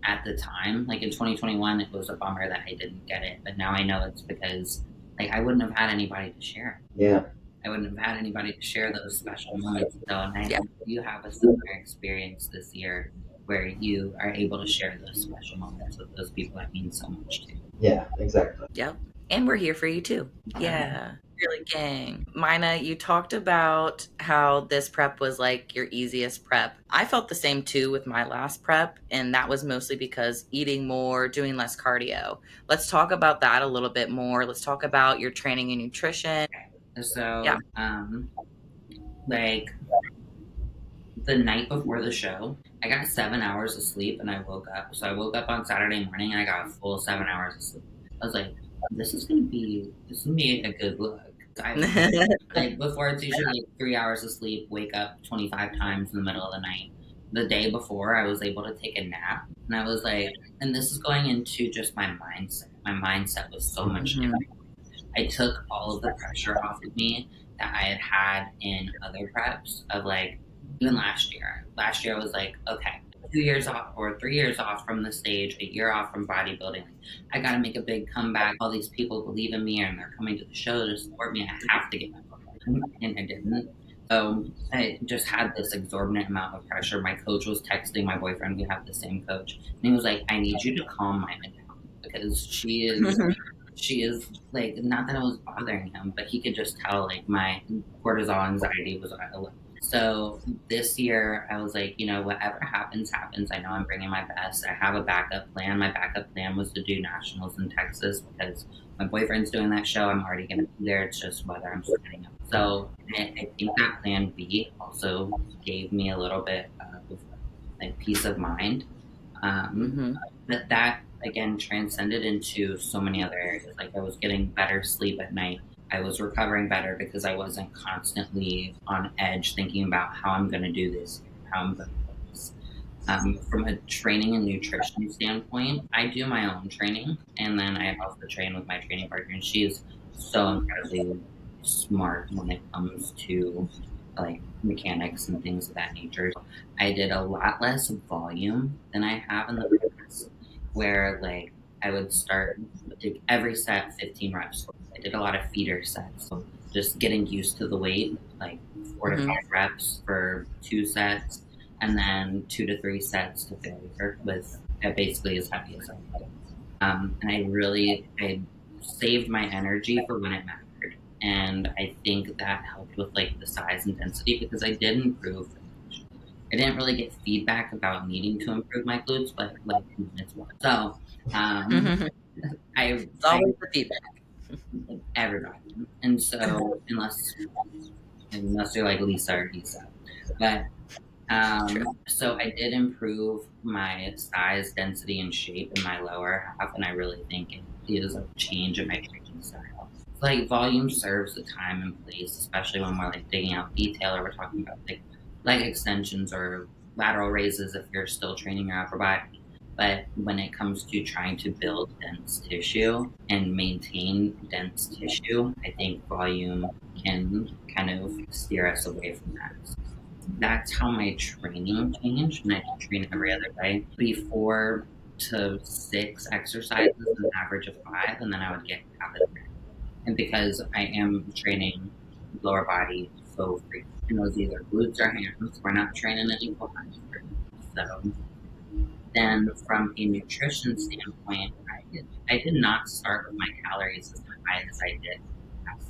at the time. Like in 2021, it was a bummer that I didn't get it. But now I know it's because like I wouldn't have had anybody to share. Yeah. I wouldn't have had anybody to share those special moments. So, and I hope you have a similar experience this year where you are able to share those special moments with those people that mean so much to you. Yeah, exactly. Yep. And we're here for you too. Yeah. Girlie Gang. Mina, you talked about how this prep was like your easiest prep. I felt the same too with my last prep, and that was mostly because eating more, doing less cardio. Let's talk about that a little bit more. Let's talk about your training and nutrition. So, like the night before the show, I got 7 hours of sleep and I woke up. So I woke up on Saturday morning and I got a full 7 hours of sleep. I was like, this is gonna be a good look. Like before, it's usually like 3 hours of sleep, wake up 25 times in the middle of the night. The day before, I was able to take a nap, and I was like, and this is going into just my mindset. My mindset was so much different. I took all of the pressure off of me that I had in other preps of like, even last year. Last year I was like, okay, 2 years off or 3 years off from the stage, a year off from bodybuilding. I got to make a big comeback. All these people believe in me and they're coming to the show to support me. I have to get my book. And I didn't. So I just had this exorbitant amount of pressure. My coach was texting my boyfriend. We have the same coach. And he was like, I need you to calm Mina down because she is like, not that it was bothering him, but he could just tell like my cortisol anxiety was at a level. So this year I was like, whatever happens, happens. I know I'm bringing my best. I have a backup plan. My backup plan was to do nationals in Texas because my boyfriend's doing that show. I'm already going to be there. It's just whether I'm signing up. So I think that plan B also gave me a little bit of like peace of mind. But that again transcended into so many other areas. Like I was getting better sleep at night. I was recovering better because I wasn't constantly on edge thinking about how I'm going to do this, how I'm going to do this. From a training and nutrition standpoint, I do my own training, and then I also train with my training partner, and she's so incredibly smart when it comes to like mechanics and things of that nature. I did a lot less volume than I have in the past, where like I would start every set 15 reps. I did a lot of feeder sets, so just getting used to the weight, like 4 to 5 reps for 2 sets, and then 2 to 3 sets to failure with basically as heavy as I could. And I saved my energy for when it mattered, and I think that helped with like the size and density because I did improve. I didn't really get feedback about needing to improve my glutes, but like it's one. So It's always the feedback. Everybody. And so unless you're like Lisa or Lisa. But so I did improve my size, density, and shape in my lower half, and I really think it is a change in my training style. Like volume serves the time and place, especially when we're like digging out detail or we're talking about like leg extensions or lateral raises if you're still training your upper body. But when it comes to trying to build dense tissue and maintain dense tissue, I think volume can kind of steer us away from that. that's how my training changed. And I train every other day. Be 4 to 6 exercises, an average of 5, and then I would get half a day. And because I am training lower body so free, and those either glutes or hams, we're not training any quads. So then, from a nutrition standpoint, I did not start with my calories as high as I did last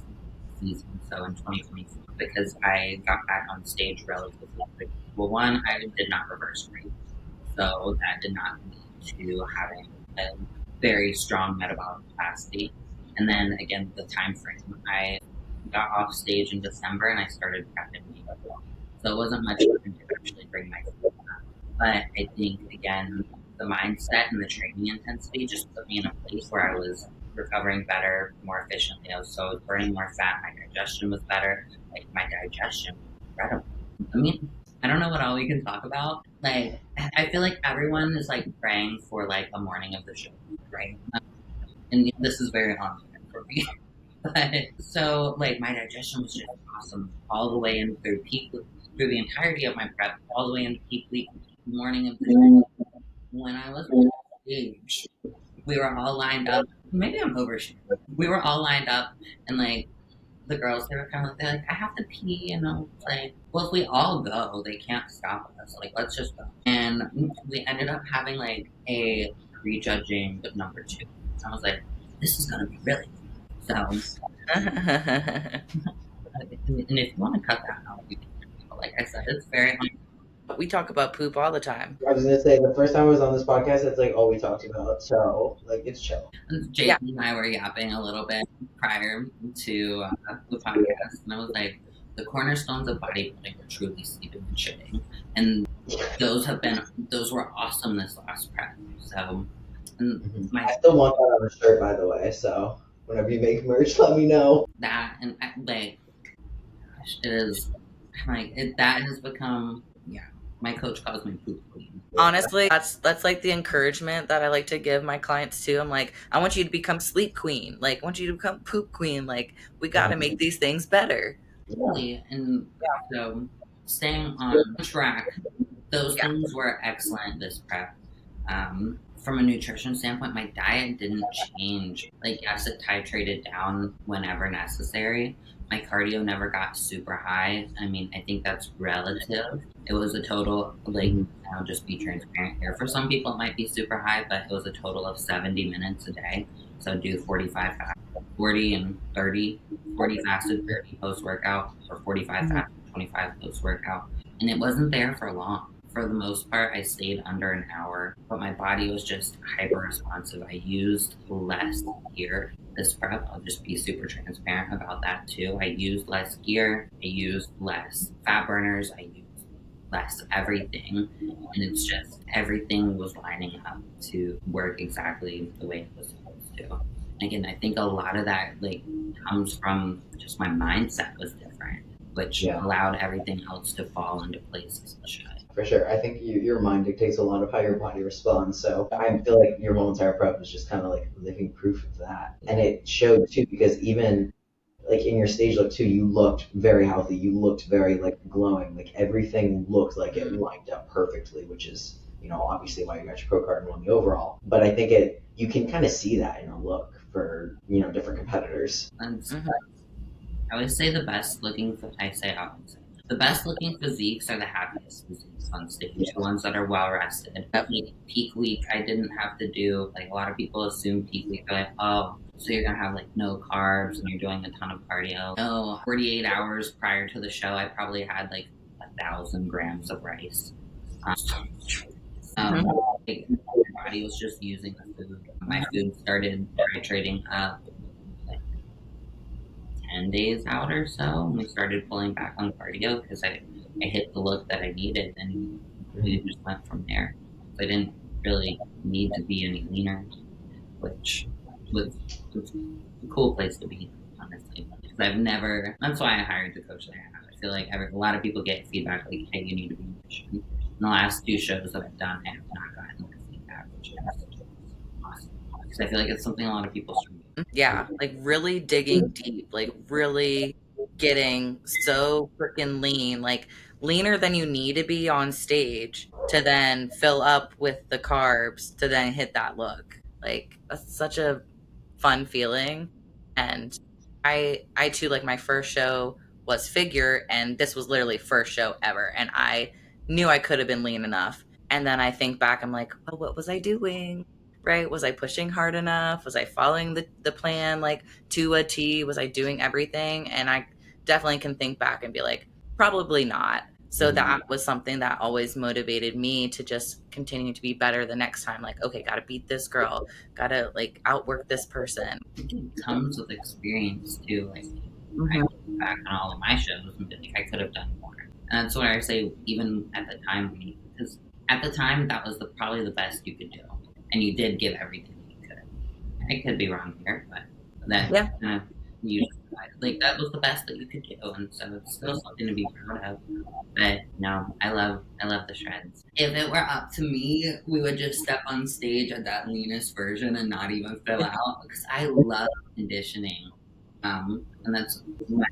season, so in 2024, because I got back on stage relatively quick. Well, one, I did not reverse rate, so that did not lead to having a very strong metabolic capacity. And then again, the time frame. I got off stage in December and I started prepping in April. So it wasn't much time to actually bring my food up. But I think, again, the mindset and the training intensity just put me in a place where I was recovering better, more efficiently. I was burning more fat. My digestion was better. Like, my digestion was incredible. I mean, I don't know what all we can talk about. Like, I feel like everyone is like praying for like a morning of the show, right? And this is very on for me. But so like my digestion was just awesome all the way in through through the entirety of my prep, all the way into peak week, morning of the show. When I was on stage, we were all lined up. Maybe I'm oversharing. We were all lined up, and like the girls, they were kind of like, they're like, I have to pee, and I was like, well, if we all go, they can't stop us. Like, let's just go. And we ended up having like a prejudging number 2. I was like, this is gonna be really good. So, and if you want to cut that out, we can. But like I said, it's very hard. We talk about poop all the time. I was gonna say the first time I was on this podcast, that's like all we talked about. So like it's chill. Jason and I were yapping a little bit prior to the podcast, and I was like, the cornerstones of bodybuilding are truly sleeping and shitting, and those were awesome this last prep. So, I still want that on a shirt, by the way. So whenever you make merch, let me know. That and like, gosh, it is like that has become my coach calls me poop queen. Honestly, that's like the encouragement that I like to give my clients too. I'm like, I want you to become sleep queen. Like, I want you to become poop queen. Like, we got to make these things better. Really, and so staying on track, those things were excellent this prep. From a nutrition standpoint, my diet didn't change. Like, yes, it titrated down whenever necessary. My cardio never got super high. I mean, I think that's relative. It was a total, like, I'll just be transparent here. For some people, it might be super high, but it was a total of 70 minutes a day. So I'd do 45 fast, 40 and 30, 40 fasted, 30 post-workout, or 45 fasted, 25 post-workout. And it wasn't there for long. For the most part, I stayed under an hour, but my body was just hyper responsive. I used less gear this prep. I'll just be super transparent about that too. I used less gear. I used less fat burners. I used less everything. And it's just everything was lining up to work exactly the way it was supposed to. Again, I think a lot of that like comes from just my mindset was different, which allowed everything else to fall into place as it should. For sure. I think your mind dictates a lot of how your body responds. So I feel like your whole entire prep was just kind of like living proof of that. And it showed too, because even like in your stage look too, you looked very healthy. You looked very like glowing. Like everything looked like it lined up perfectly, which is, you know, obviously why you got your pro card and won the overall. But I think you can kind of see that in a look for, you know, different competitors. And I would say the best looking the best looking physiques are the happiest physiques on stage, the ones that are well rested. Like peak week, I didn't have to do, like a lot of people assume peak week, they're like, oh, so you're gonna have like no carbs and you're doing a ton of cardio. No, 48 hours prior to the show, I probably had like 1,000 grams of rice. Like, my body was just using the food. My food started titrating up 10 days out or so, and we started pulling back on cardio because I hit the look that I needed, and we just went from there. So I didn't really need to be any leaner, which was a cool place to be, honestly. Because that's why I hired the coach that I have. I feel like a lot of people get feedback like, hey, you need to be nutrition. In the last 2 shows that I've done, I have not gotten that feedback, which is awesome. Because I feel like it's something a lot of people struggle. Yeah, like really digging deep, like really getting so freaking lean. Like leaner than you need to be on stage to then fill up with the carbs to then hit that look. Like, that's such a fun feeling. And I too, like, my first show was figure, and this was literally first show ever, and I knew I could have been lean enough. And then I think back, I'm like, oh, what was I doing? Right? Was I pushing hard enough? Was I following the plan like to a T? Was I doing everything? And I definitely can think back and be like, probably not. So that was something that always motivated me to just continue to be better the next time. Like, okay, got to beat this girl, got to like outwork this person. It comes with experience too. Like, I look back on all of my shows and be like, I could have done more. And that's what I say, even at the time, because at the time, that was probably the best you could do. And you did give everything you could. I could be wrong here, but that like that was the best that you could do, and so it's still something to be proud of. But no, I love the shreds. If it were up to me, we would just step on stage at that leanest version and not even fill out, because I love conditioning. And that's my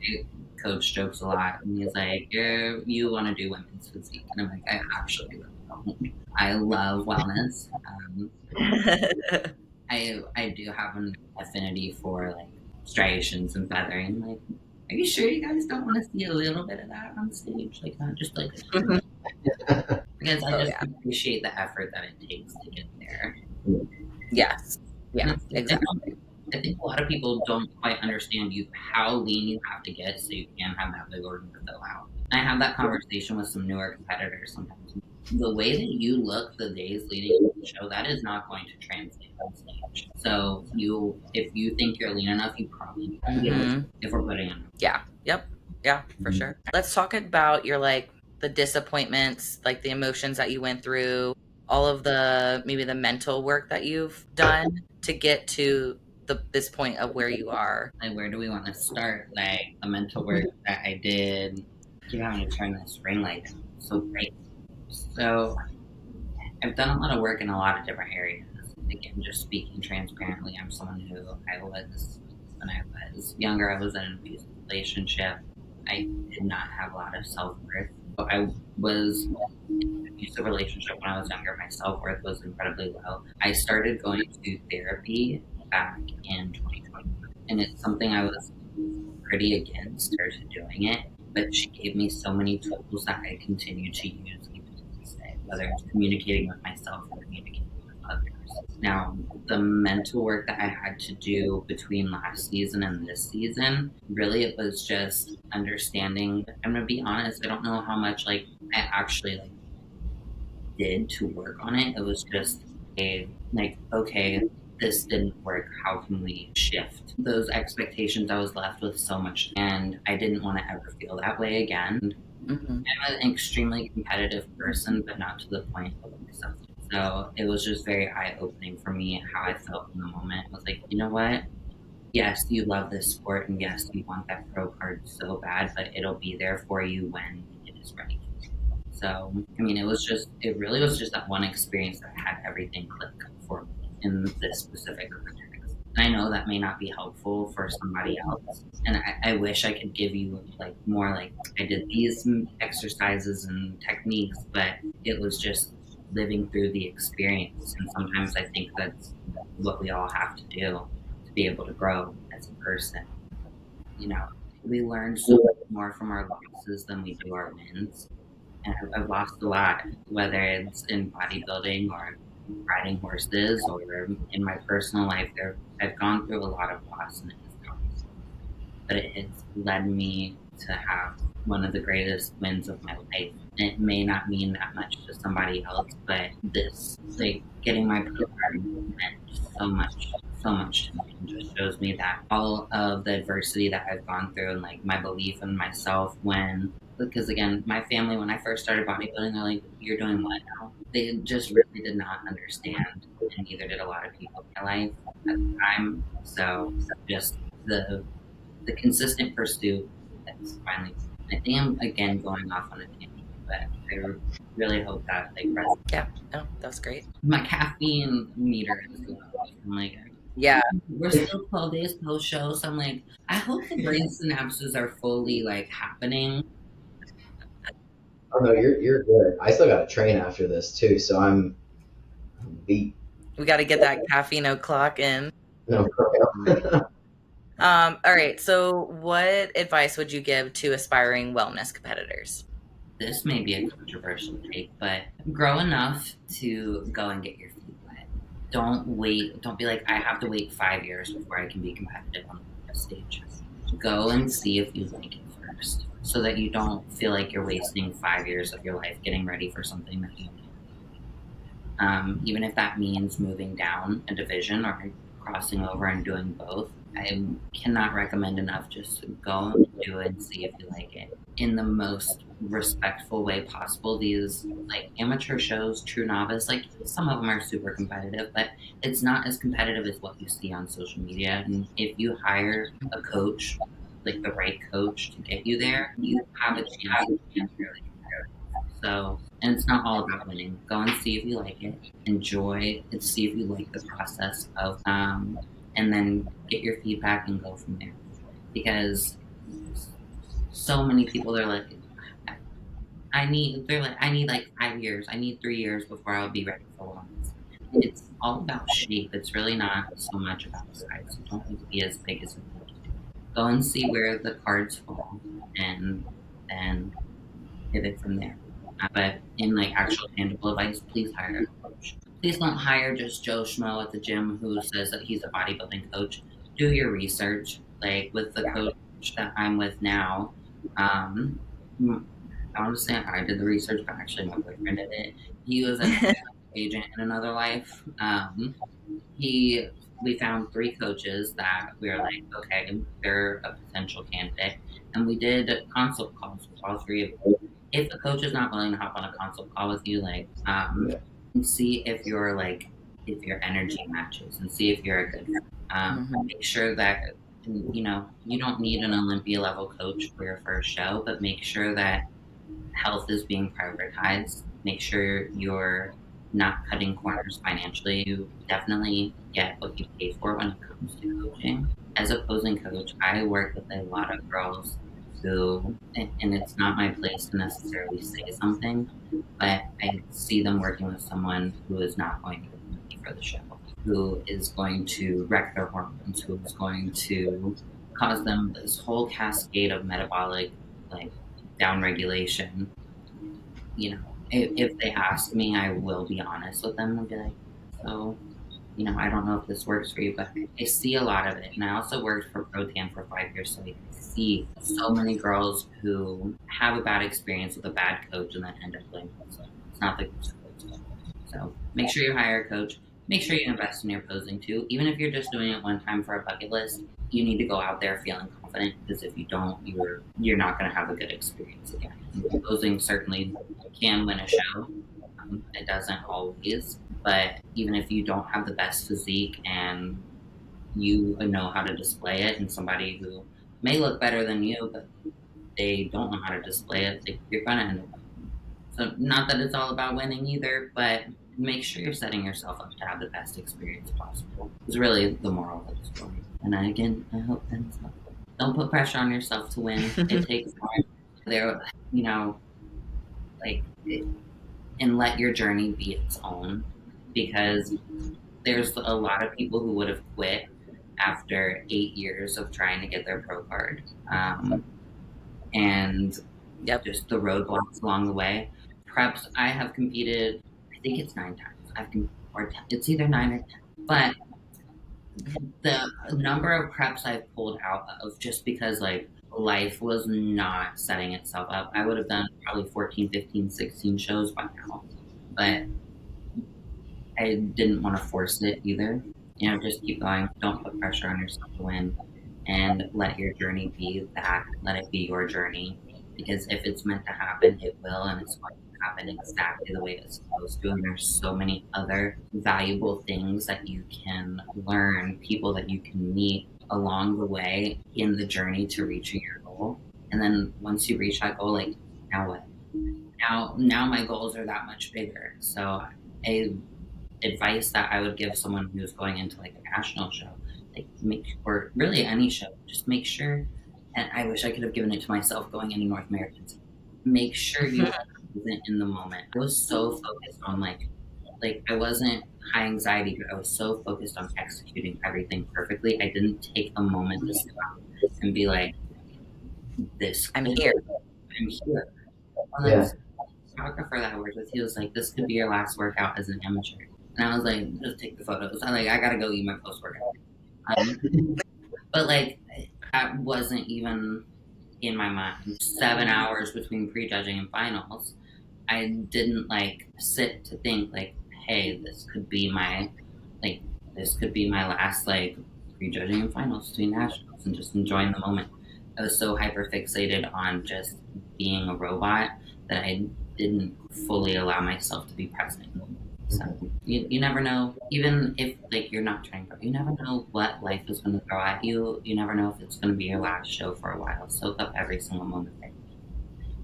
coach jokes a lot, and he's like, you want to do women's physique, and I'm like, I actually don't. I love wellness. I do have an affinity for like striations and feathering. Like, are you sure you guys don't want to see a little bit of that on stage? Like, not just like because I just appreciate the effort that it takes to get there. Yes. Yeah, exactly. I think a lot of people don't quite understand how lean you have to get so you can have that big organ to fill out. I have that conversation with some newer competitors sometimes. The way that you look the days leading to the show, that is not going to translate on stage. So if you think you're lean enough, you probably if we're putting in. Yeah. Yep. Yeah, for sure. Let's talk about your like the disappointments, like the emotions that you went through, all of the maybe the mental work that you've done to get to this point of where you are. Like, where do we want to start? Like, the mental work that I did. I keep having to turn this ring light down. It's so great. So I've done a lot of work in a lot of different areas. Again, just speaking transparently, I'm someone who when I was younger, I was in an abusive relationship. I did not have a lot of self-worth. I was in an abusive relationship when I was younger. My self-worth was incredibly low. I started going to therapy back in 2020, and it's something I was pretty against started doing it, but she gave me so many tools that I continue to use even to this day, whether it's communicating with myself or communicating with others. Now, the mental work that I had to do between last season and this season, really it was just understanding. I'm gonna be honest, I don't know how much like I actually like did to work on it. It was just okay, this didn't work. How can we shift those expectations? I was left with so much, and I didn't want to ever feel that way again. I'm an extremely competitive person, but not to the point of myself. So it was just very eye-opening for me how I felt in the moment. I was like, you know what? Yes, you love this sport, and yes, you want that pro card so bad, but it'll be there for you when it is ready. So, I mean, it really was just that one experience that had everything click for me in this specific context. And I know that may not be helpful for somebody else. And I wish I could give you like more like I did these exercises and techniques, but it was just living through the experience. And sometimes I think that's what we all have to do to be able to grow as a person. You know, we learn so much more from our losses than we do our wins. And I've lost a lot, whether it's in bodybuilding or riding horses or in my personal life. I've gone through a lot of loss, and but it has led me to have one of the greatest wins of my life. And it may not mean that much to somebody else, but this, like, getting my program meant so much to me, and just shows me that all of the adversity that I've gone through and like my belief in myself because again, my family, when I first started bodybuilding, they're like, you're doing what now? They just really did not understand, and neither did a lot of people in my life at the time. So just the consistent pursuit that's finally, I think I'm again going off on a tangent, but I really hope that like yeah, no, that's great. My caffeine meter is going off. I'm like, yeah, we're still 12 days post show, so I'm like, I hope the brain synapses are fully like happening. Oh no, you're good. I still got to train after this too, so I'm beat. We got to get that caffeine o'clock in. No, for real. All right. So, what advice would you give to aspiring wellness competitors? This may be a controversial take, but grow enough to go and get your feet wet. Don't wait. Don't be like, I have to wait 5 years before I can be competitive on the stage. Go and see if you like it first, so that you don't feel like you're wasting 5 years of your life getting ready for something that you even if that means moving down a division or crossing over and doing both. I cannot recommend enough. Just go and do it and see if you like it in the most respectful way possible. These like amateur shows, True Novice, like some of them are super competitive, but it's not as competitive as what you see on social media. And if you hire a coach, like the right coach to get you there, you have a chance to be really competitive. So, and it's not all about winning. Go and see if you like it, enjoy it, see if you like the process of, and then get your feedback and go from there. Because so many people, they're like, I need like 5 years, I need 3 years before I'll be ready for wellness. It's all about shape. It's really not so much about size. You don't need to be as big as you need to be. Go and see where the cards fall, and then pivot from there. But in like actual tangible advice, please hire a coach. Please don't hire just Joe Schmo at the gym who says that he's a bodybuilding coach. Do your research. Like with the coach that I'm with now, honestly, I did the research, but actually my boyfriend did it. He was an agent in another life. We found 3 coaches that we were like, okay, they're a potential candidate, and we did consult calls with all 3 of them. If the coach is not willing to hop on a consult call with you, like, see if if your energy matches, and see if you're a good make sure that you don't need an Olympia level coach for your first show, but make sure that health is being prioritized. Make sure you're not cutting corners financially. You definitely get what you pay for when it comes to coaching. As a opposing coach, I work with a lot of girls who, and it's not my place to necessarily say something, but I see them working with someone who is not going to be ready for the show, who is going to wreck their hormones, who is going to cause them this whole cascade of metabolic, like, downregulation. If they ask me, I will be honest with them and be like, so, I don't know if this works for you, but I see a lot of it. And I also worked for Protan for 5 years, so I see so many girls who have a bad experience with a bad coach and then end up blaming themselves. It's not the coach's fault. So make sure you hire a coach. Make sure you invest in your posing too. Even if you're just doing it one time for a bucket list, you need to go out there feeling confident, because if you don't, you're not going to have a good experience again. And posing certainly can win a show. It doesn't always, but even if you don't have the best physique and you know how to display it, and somebody who may look better than you, but they don't know how to display it, you're going to end up. So not that it's all about winning either, but make sure you're setting yourself up to have the best experience possible. It's really the moral of the story. And I hope that's helpful. Don't put pressure on yourself to win. It takes time. And let your journey be its own, because there's a lot of people who would have quit after 8 years of trying to get their pro card. And just the roadblocks along the way. Preps, I have competed, I think it's 9 times. It's either 9 or 10. But the number of preps I've pulled out of just because life was not setting itself up, I would have done probably 14, 15, 16 shows by now. But I didn't want to force it either. Just keep going. Don't put pressure on yourself to win, and let your journey be that. Let it be your journey, because if it's meant to happen, it will, and it's going to happen exactly the way it's supposed to. And there's so many other valuable things that you can learn, people that you can meet along the way in the journey to reaching your goal. And then once you reach that goal, now what? Now my goals are that much bigger. So advice that I would give someone who's going into a national show, or really any show, just make sure, and I wish I could have given it to myself going into North Americans, make sure you wasn't in the moment. I was so focused on like I wasn't high anxiety, but I was so focused on executing everything perfectly. I didn't take a moment to stop and be like, this I'm here. I'm here. And then Yeah. the photographer that I worked with, he was like, this could be your last workout as an amateur. And I was like, just take the photos. I'm like, I gotta go eat my post workout. But like, that wasn't even in my mind. 7 hours between prejudging and finals, I didn't like sit to think like, hey, this could be my last like prejudging and finals between nationals, and just enjoying the moment. I was so hyper fixated on just being a robot that I didn't fully allow myself to be present. So you never know, even if like you're not trying, you never know what life is going to throw at you. You never know if it's going to be your last show for a while. Soak up every single moment,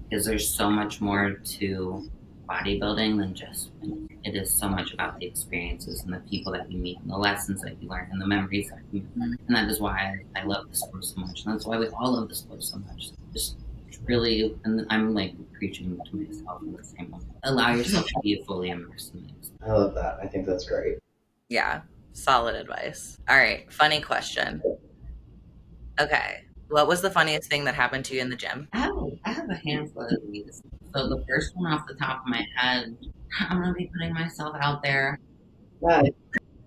because there's so much more to bodybuilding than just winning. It is so much about the experiences and the people that you meet and the lessons that you learn and the memories that you make. And that is why I love the sport so much. And that's why we all love the sport so much. Just really, and I'm like preaching to myself in the same moment. Allow yourself to be fully immersed in it. I love that. I think that's great. Yeah, solid advice. All right, funny question. Okay, what was the funniest thing that happened to you in the gym? I have a handful of these. So the first one off the top of my head, I'm going to be putting myself out there. Nice.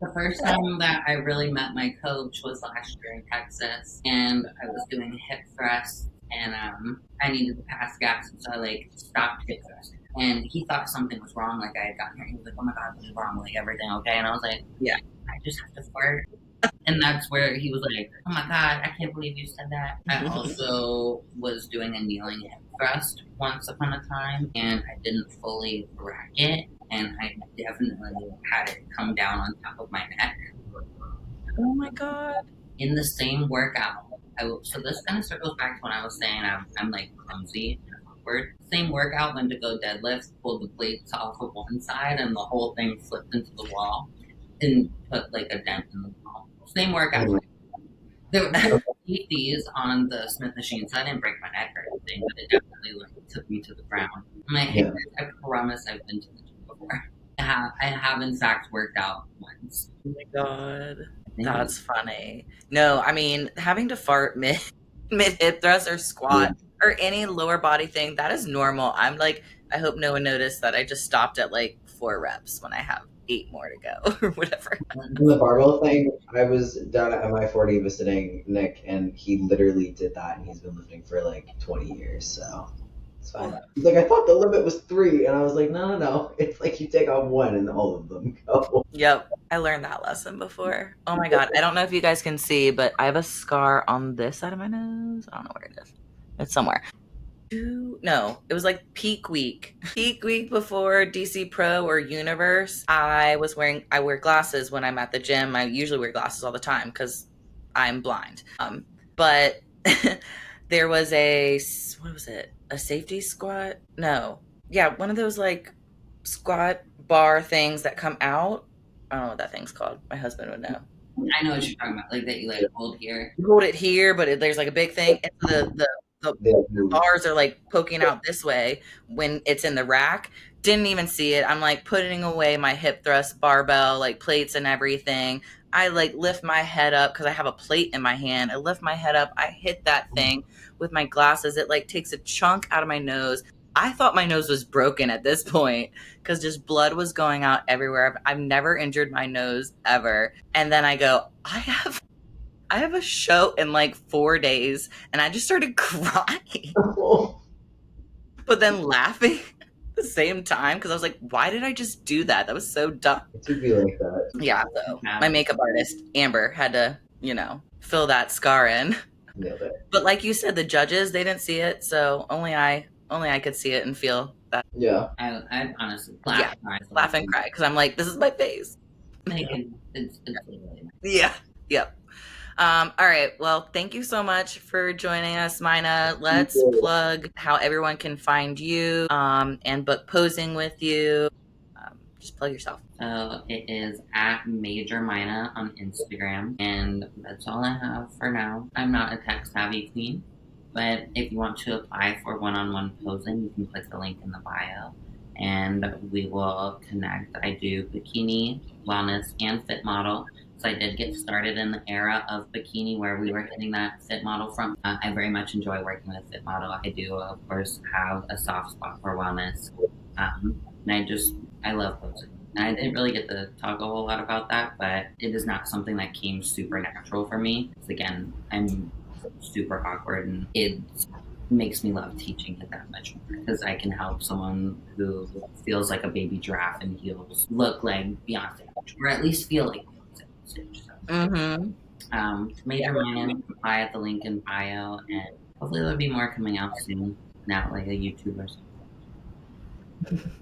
The first time that I really met my coach was last year in Texas, and I was doing hip thrusts, and I needed to pass gas, so I like stopped hip thrusting. And he thought something was wrong, like I had gotten here. He was like, "Oh my god, what's wrong? Like everything okay?" And I was like, Yeah. I just have to fart. And that's where he was like, "Oh my god, I can't believe you said that." I also was doing a kneeling hip thrust once upon a time, and I didn't fully rack it, and I definitely had it come down on top of my neck. Oh my god. In the same workout, so this kind of circles back to when I was saying I'm like clumsy and awkward. Same workout, went to go deadlift, pulled the plates off of one side, and the whole thing flipped into the wall. Didn't put like a dent in the wall. Same workout. There were safeties on the Smith machine, so I didn't break my neck or anything, but it definitely like took me to the ground. I'm like, hey, I promise I've been to the gym before. I have in fact worked out once. Oh my god. That's funny. No, I mean, having to fart mid hip thrust or squat or any lower body thing, that is normal. I'm like, I hope no one noticed that I just stopped at like 4 reps when I have 8 more to go or whatever. The barbell thing, I was down at MI40 visiting Nick, and he literally did that, and he's been lifting for like 20 years, so it's fine. He's like, I thought the limit was 3, and I was like, no. It's like you take off 1 and all of them go. Yep. I learned that lesson before. Oh my god. I don't know if you guys can see, but I have a scar on this side of my nose. I don't know where it is. It's somewhere. No, it was like peak week before DC Pro or Universe. I wear glasses when I'm at the gym. I usually wear glasses all the time because I'm blind. But there was a safety squat? No. Yeah, one of those like squat bar things that come out. I don't know what that thing's called. My husband would know. I know what you're talking about, like that you like hold here. You hold it here, but there's like a big thing. And the bars are like poking out this way when it's in the rack. Didn't even see it. I'm like putting away my hip thrust barbell, like plates and everything. I like lift my head up because I have a plate in my hand. I lift my head up. I hit that thing with my glasses. It like takes a chunk out of my nose. I thought my nose was broken at this point because just blood was going out everywhere. I've never injured my nose ever. And then I go, I have a show in like 4 days, and I just started crying, but then laughing at the same time because I was like, why did I just do that? That was so dumb. It would be like that. Yeah, so my makeup artist, Amber, had to, fill that scar in. Nailed it. But like you said, the judges, they didn't see it, so only I could see it and feel that. Yeah. I honestly laugh and cry because I'm like, this is my face. It's really nice. Yeah. Yep. All right. Well, thank you so much for joining us, Mina. Let's plug how everyone can find you and book posing with you. Just plug yourself. So it is at Major Mina on Instagram, and that's all I have for now. I'm not a tech savvy queen, But if you want to apply for one-on-one posing, you can click the link in the bio and we will connect. I do bikini, wellness, and fit model. So I did get started in the era of bikini where we were hitting that fit model from. I very much enjoy working with fit model. I do, of course, have a soft spot for wellness. And I love posing. And I didn't really get to talk a whole lot about that, but it is not something that came super natural for me. Because again, I'm super awkward and it makes me love teaching it that much more because I can help someone who feels like a baby giraffe in heels look like Beyonce, or at least feel like Beyonce on stage. So, major minor, apply at the link in bio, and hopefully there'll be more coming out soon. Not like a YouTube or something.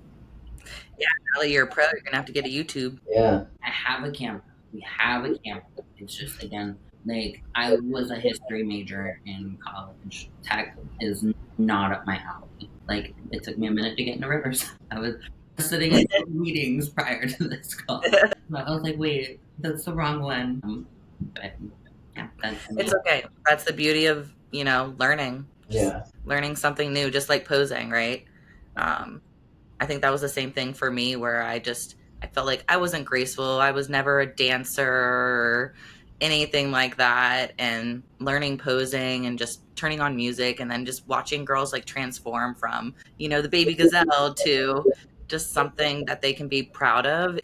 Yeah, now that you're a pro, you're gonna have to get a YouTube. Yeah. I have a camera. We have a camera. It's just, again, like, I was a history major in college. Tech is not up my alley. Like, it took me a minute to get into Rivers. I was sitting in meetings prior to this call. I was like, wait, that's the wrong one. But yeah, it's okay. That's the beauty of, learning. Yeah. Learning something new, just like posing, right? I think that was the same thing for me where I felt like I wasn't graceful. I was never a dancer or anything like that. And learning posing and just turning on music and then just watching girls like transform from, the baby gazelle to just something that they can be proud of.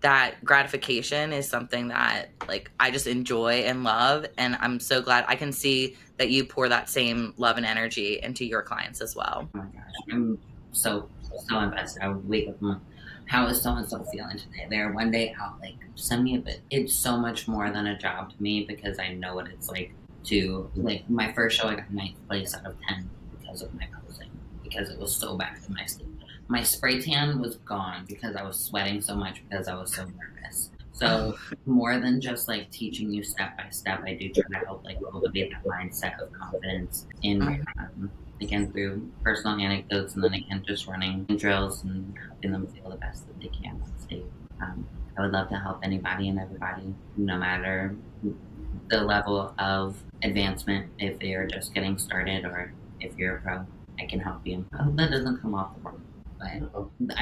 That gratification is something that like I just enjoy and love. And I'm so glad I can see that you pour that same love and energy into your clients as well. Oh my gosh, I'm so invested. I would wake up and how is so-and-so feeling today? They're one day out, like, send me a bit. It's so much more than a job to me because I know what it's like to, like, my first show I got 9th place out of 10 because of my posing, because it was so back to my sleep. My spray tan was gone because I was sweating so much because I was so nervous. So more than just like teaching you step by step, I do try to help like cultivate that mindset of confidence in again through personal anecdotes and then again just running drills and helping them feel the best that they can on stage. I would love to help anybody and everybody, no matter the level of advancement. If they're just getting started or if you're a pro, I can help you. I hope that doesn't come off the wrong, but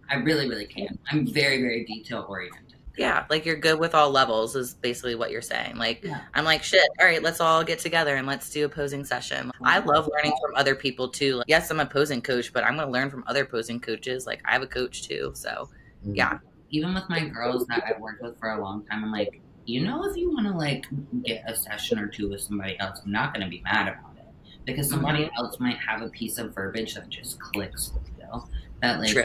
I really, really can. I'm very, very detail oriented. Yeah, like you're good with all levels is basically what you're saying. Like, yeah. I'm like, shit, all right, let's all get together and let's do a posing session. I love learning from other people too. Like, yes, I'm a posing coach, but I'm going to learn from other posing coaches. Like, I have a coach too. So, yeah. Even with my girls that I've worked with for a long time, I'm like, if you want to like get a session or two with somebody else, I'm not going to be mad about it. Because somebody else might have a piece of verbiage that just clicks with you. That like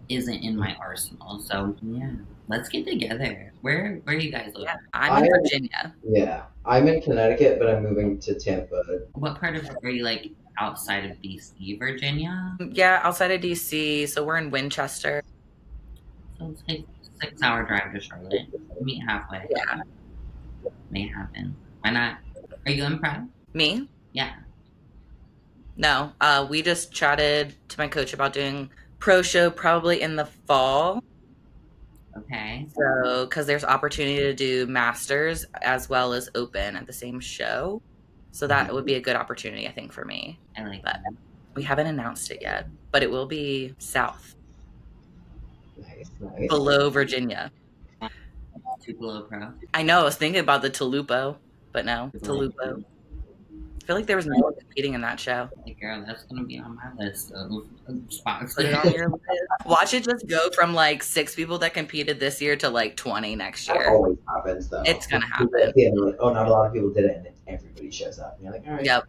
isn't in my arsenal. So yeah, let's get together. Where are you guys living? Yeah, I'm in Virginia. Yeah, I'm in Connecticut, but I'm moving to Tampa. What part of are you like outside of DC, Virginia? Yeah, outside of DC. So we're in Winchester. So it's like a 6-hour drive to Charlotte. Meet halfway. Yeah, may happen. Why not? Are you in Pride? Me? Yeah. No, we just chatted to my coach about doing pro show probably in the fall. Okay. So, because there's opportunity to do masters as well as open at the same show. So that would be a good opportunity, I think, for me. I like that. that. We haven't announced it yet, but it will be south. Nice. Below Virginia. Tupelo Pro. I know, I was thinking about the Tulupo, but no, Tulupo. I feel like there was no one competing in that show. Hey girl, that's gonna be on my list of spots. Put it on your list. Watch it just go from like 6 people that competed this year to like 20 next year. That always happens though. It's gonna happen. Like, oh, not a lot of people did it, and then everybody shows up. And you're like, all right. Yep.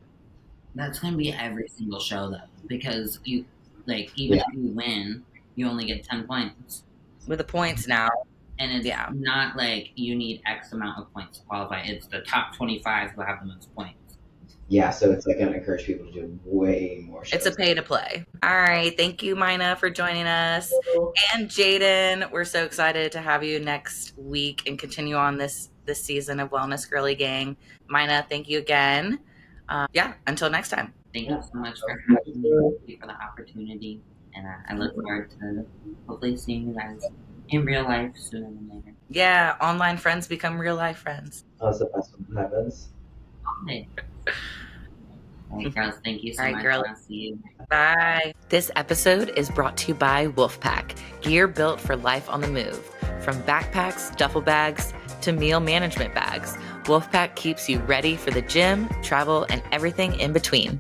That's gonna be every single show though, because you like even if you win, you only get 10 points. With the points now. And it's not like you need X amount of points to qualify. It's the top 25 who have the most points. Yeah, so it's like going to encourage people to do way more shows. It's a pay to play. All right. Thank you, Mina, for joining us. And Jaden, we're so excited to have you next week and continue on this season of Wellness Girlie Gang. Mina, thank you again. Until next time. Thank you so much for having me. Thank you for the opportunity. And I look forward to hopefully seeing you guys in real life sooner than later. Yeah, online friends become real life friends. That's the best when that happens. Okay. All right, girls, thank you so All right, much. girl. I'll see you. Bye. This episode is brought to you by Wolfpack, gear built for life on the move. From backpacks, duffel bags, to meal management bags, Wolfpack keeps you ready for the gym, travel, and everything in between.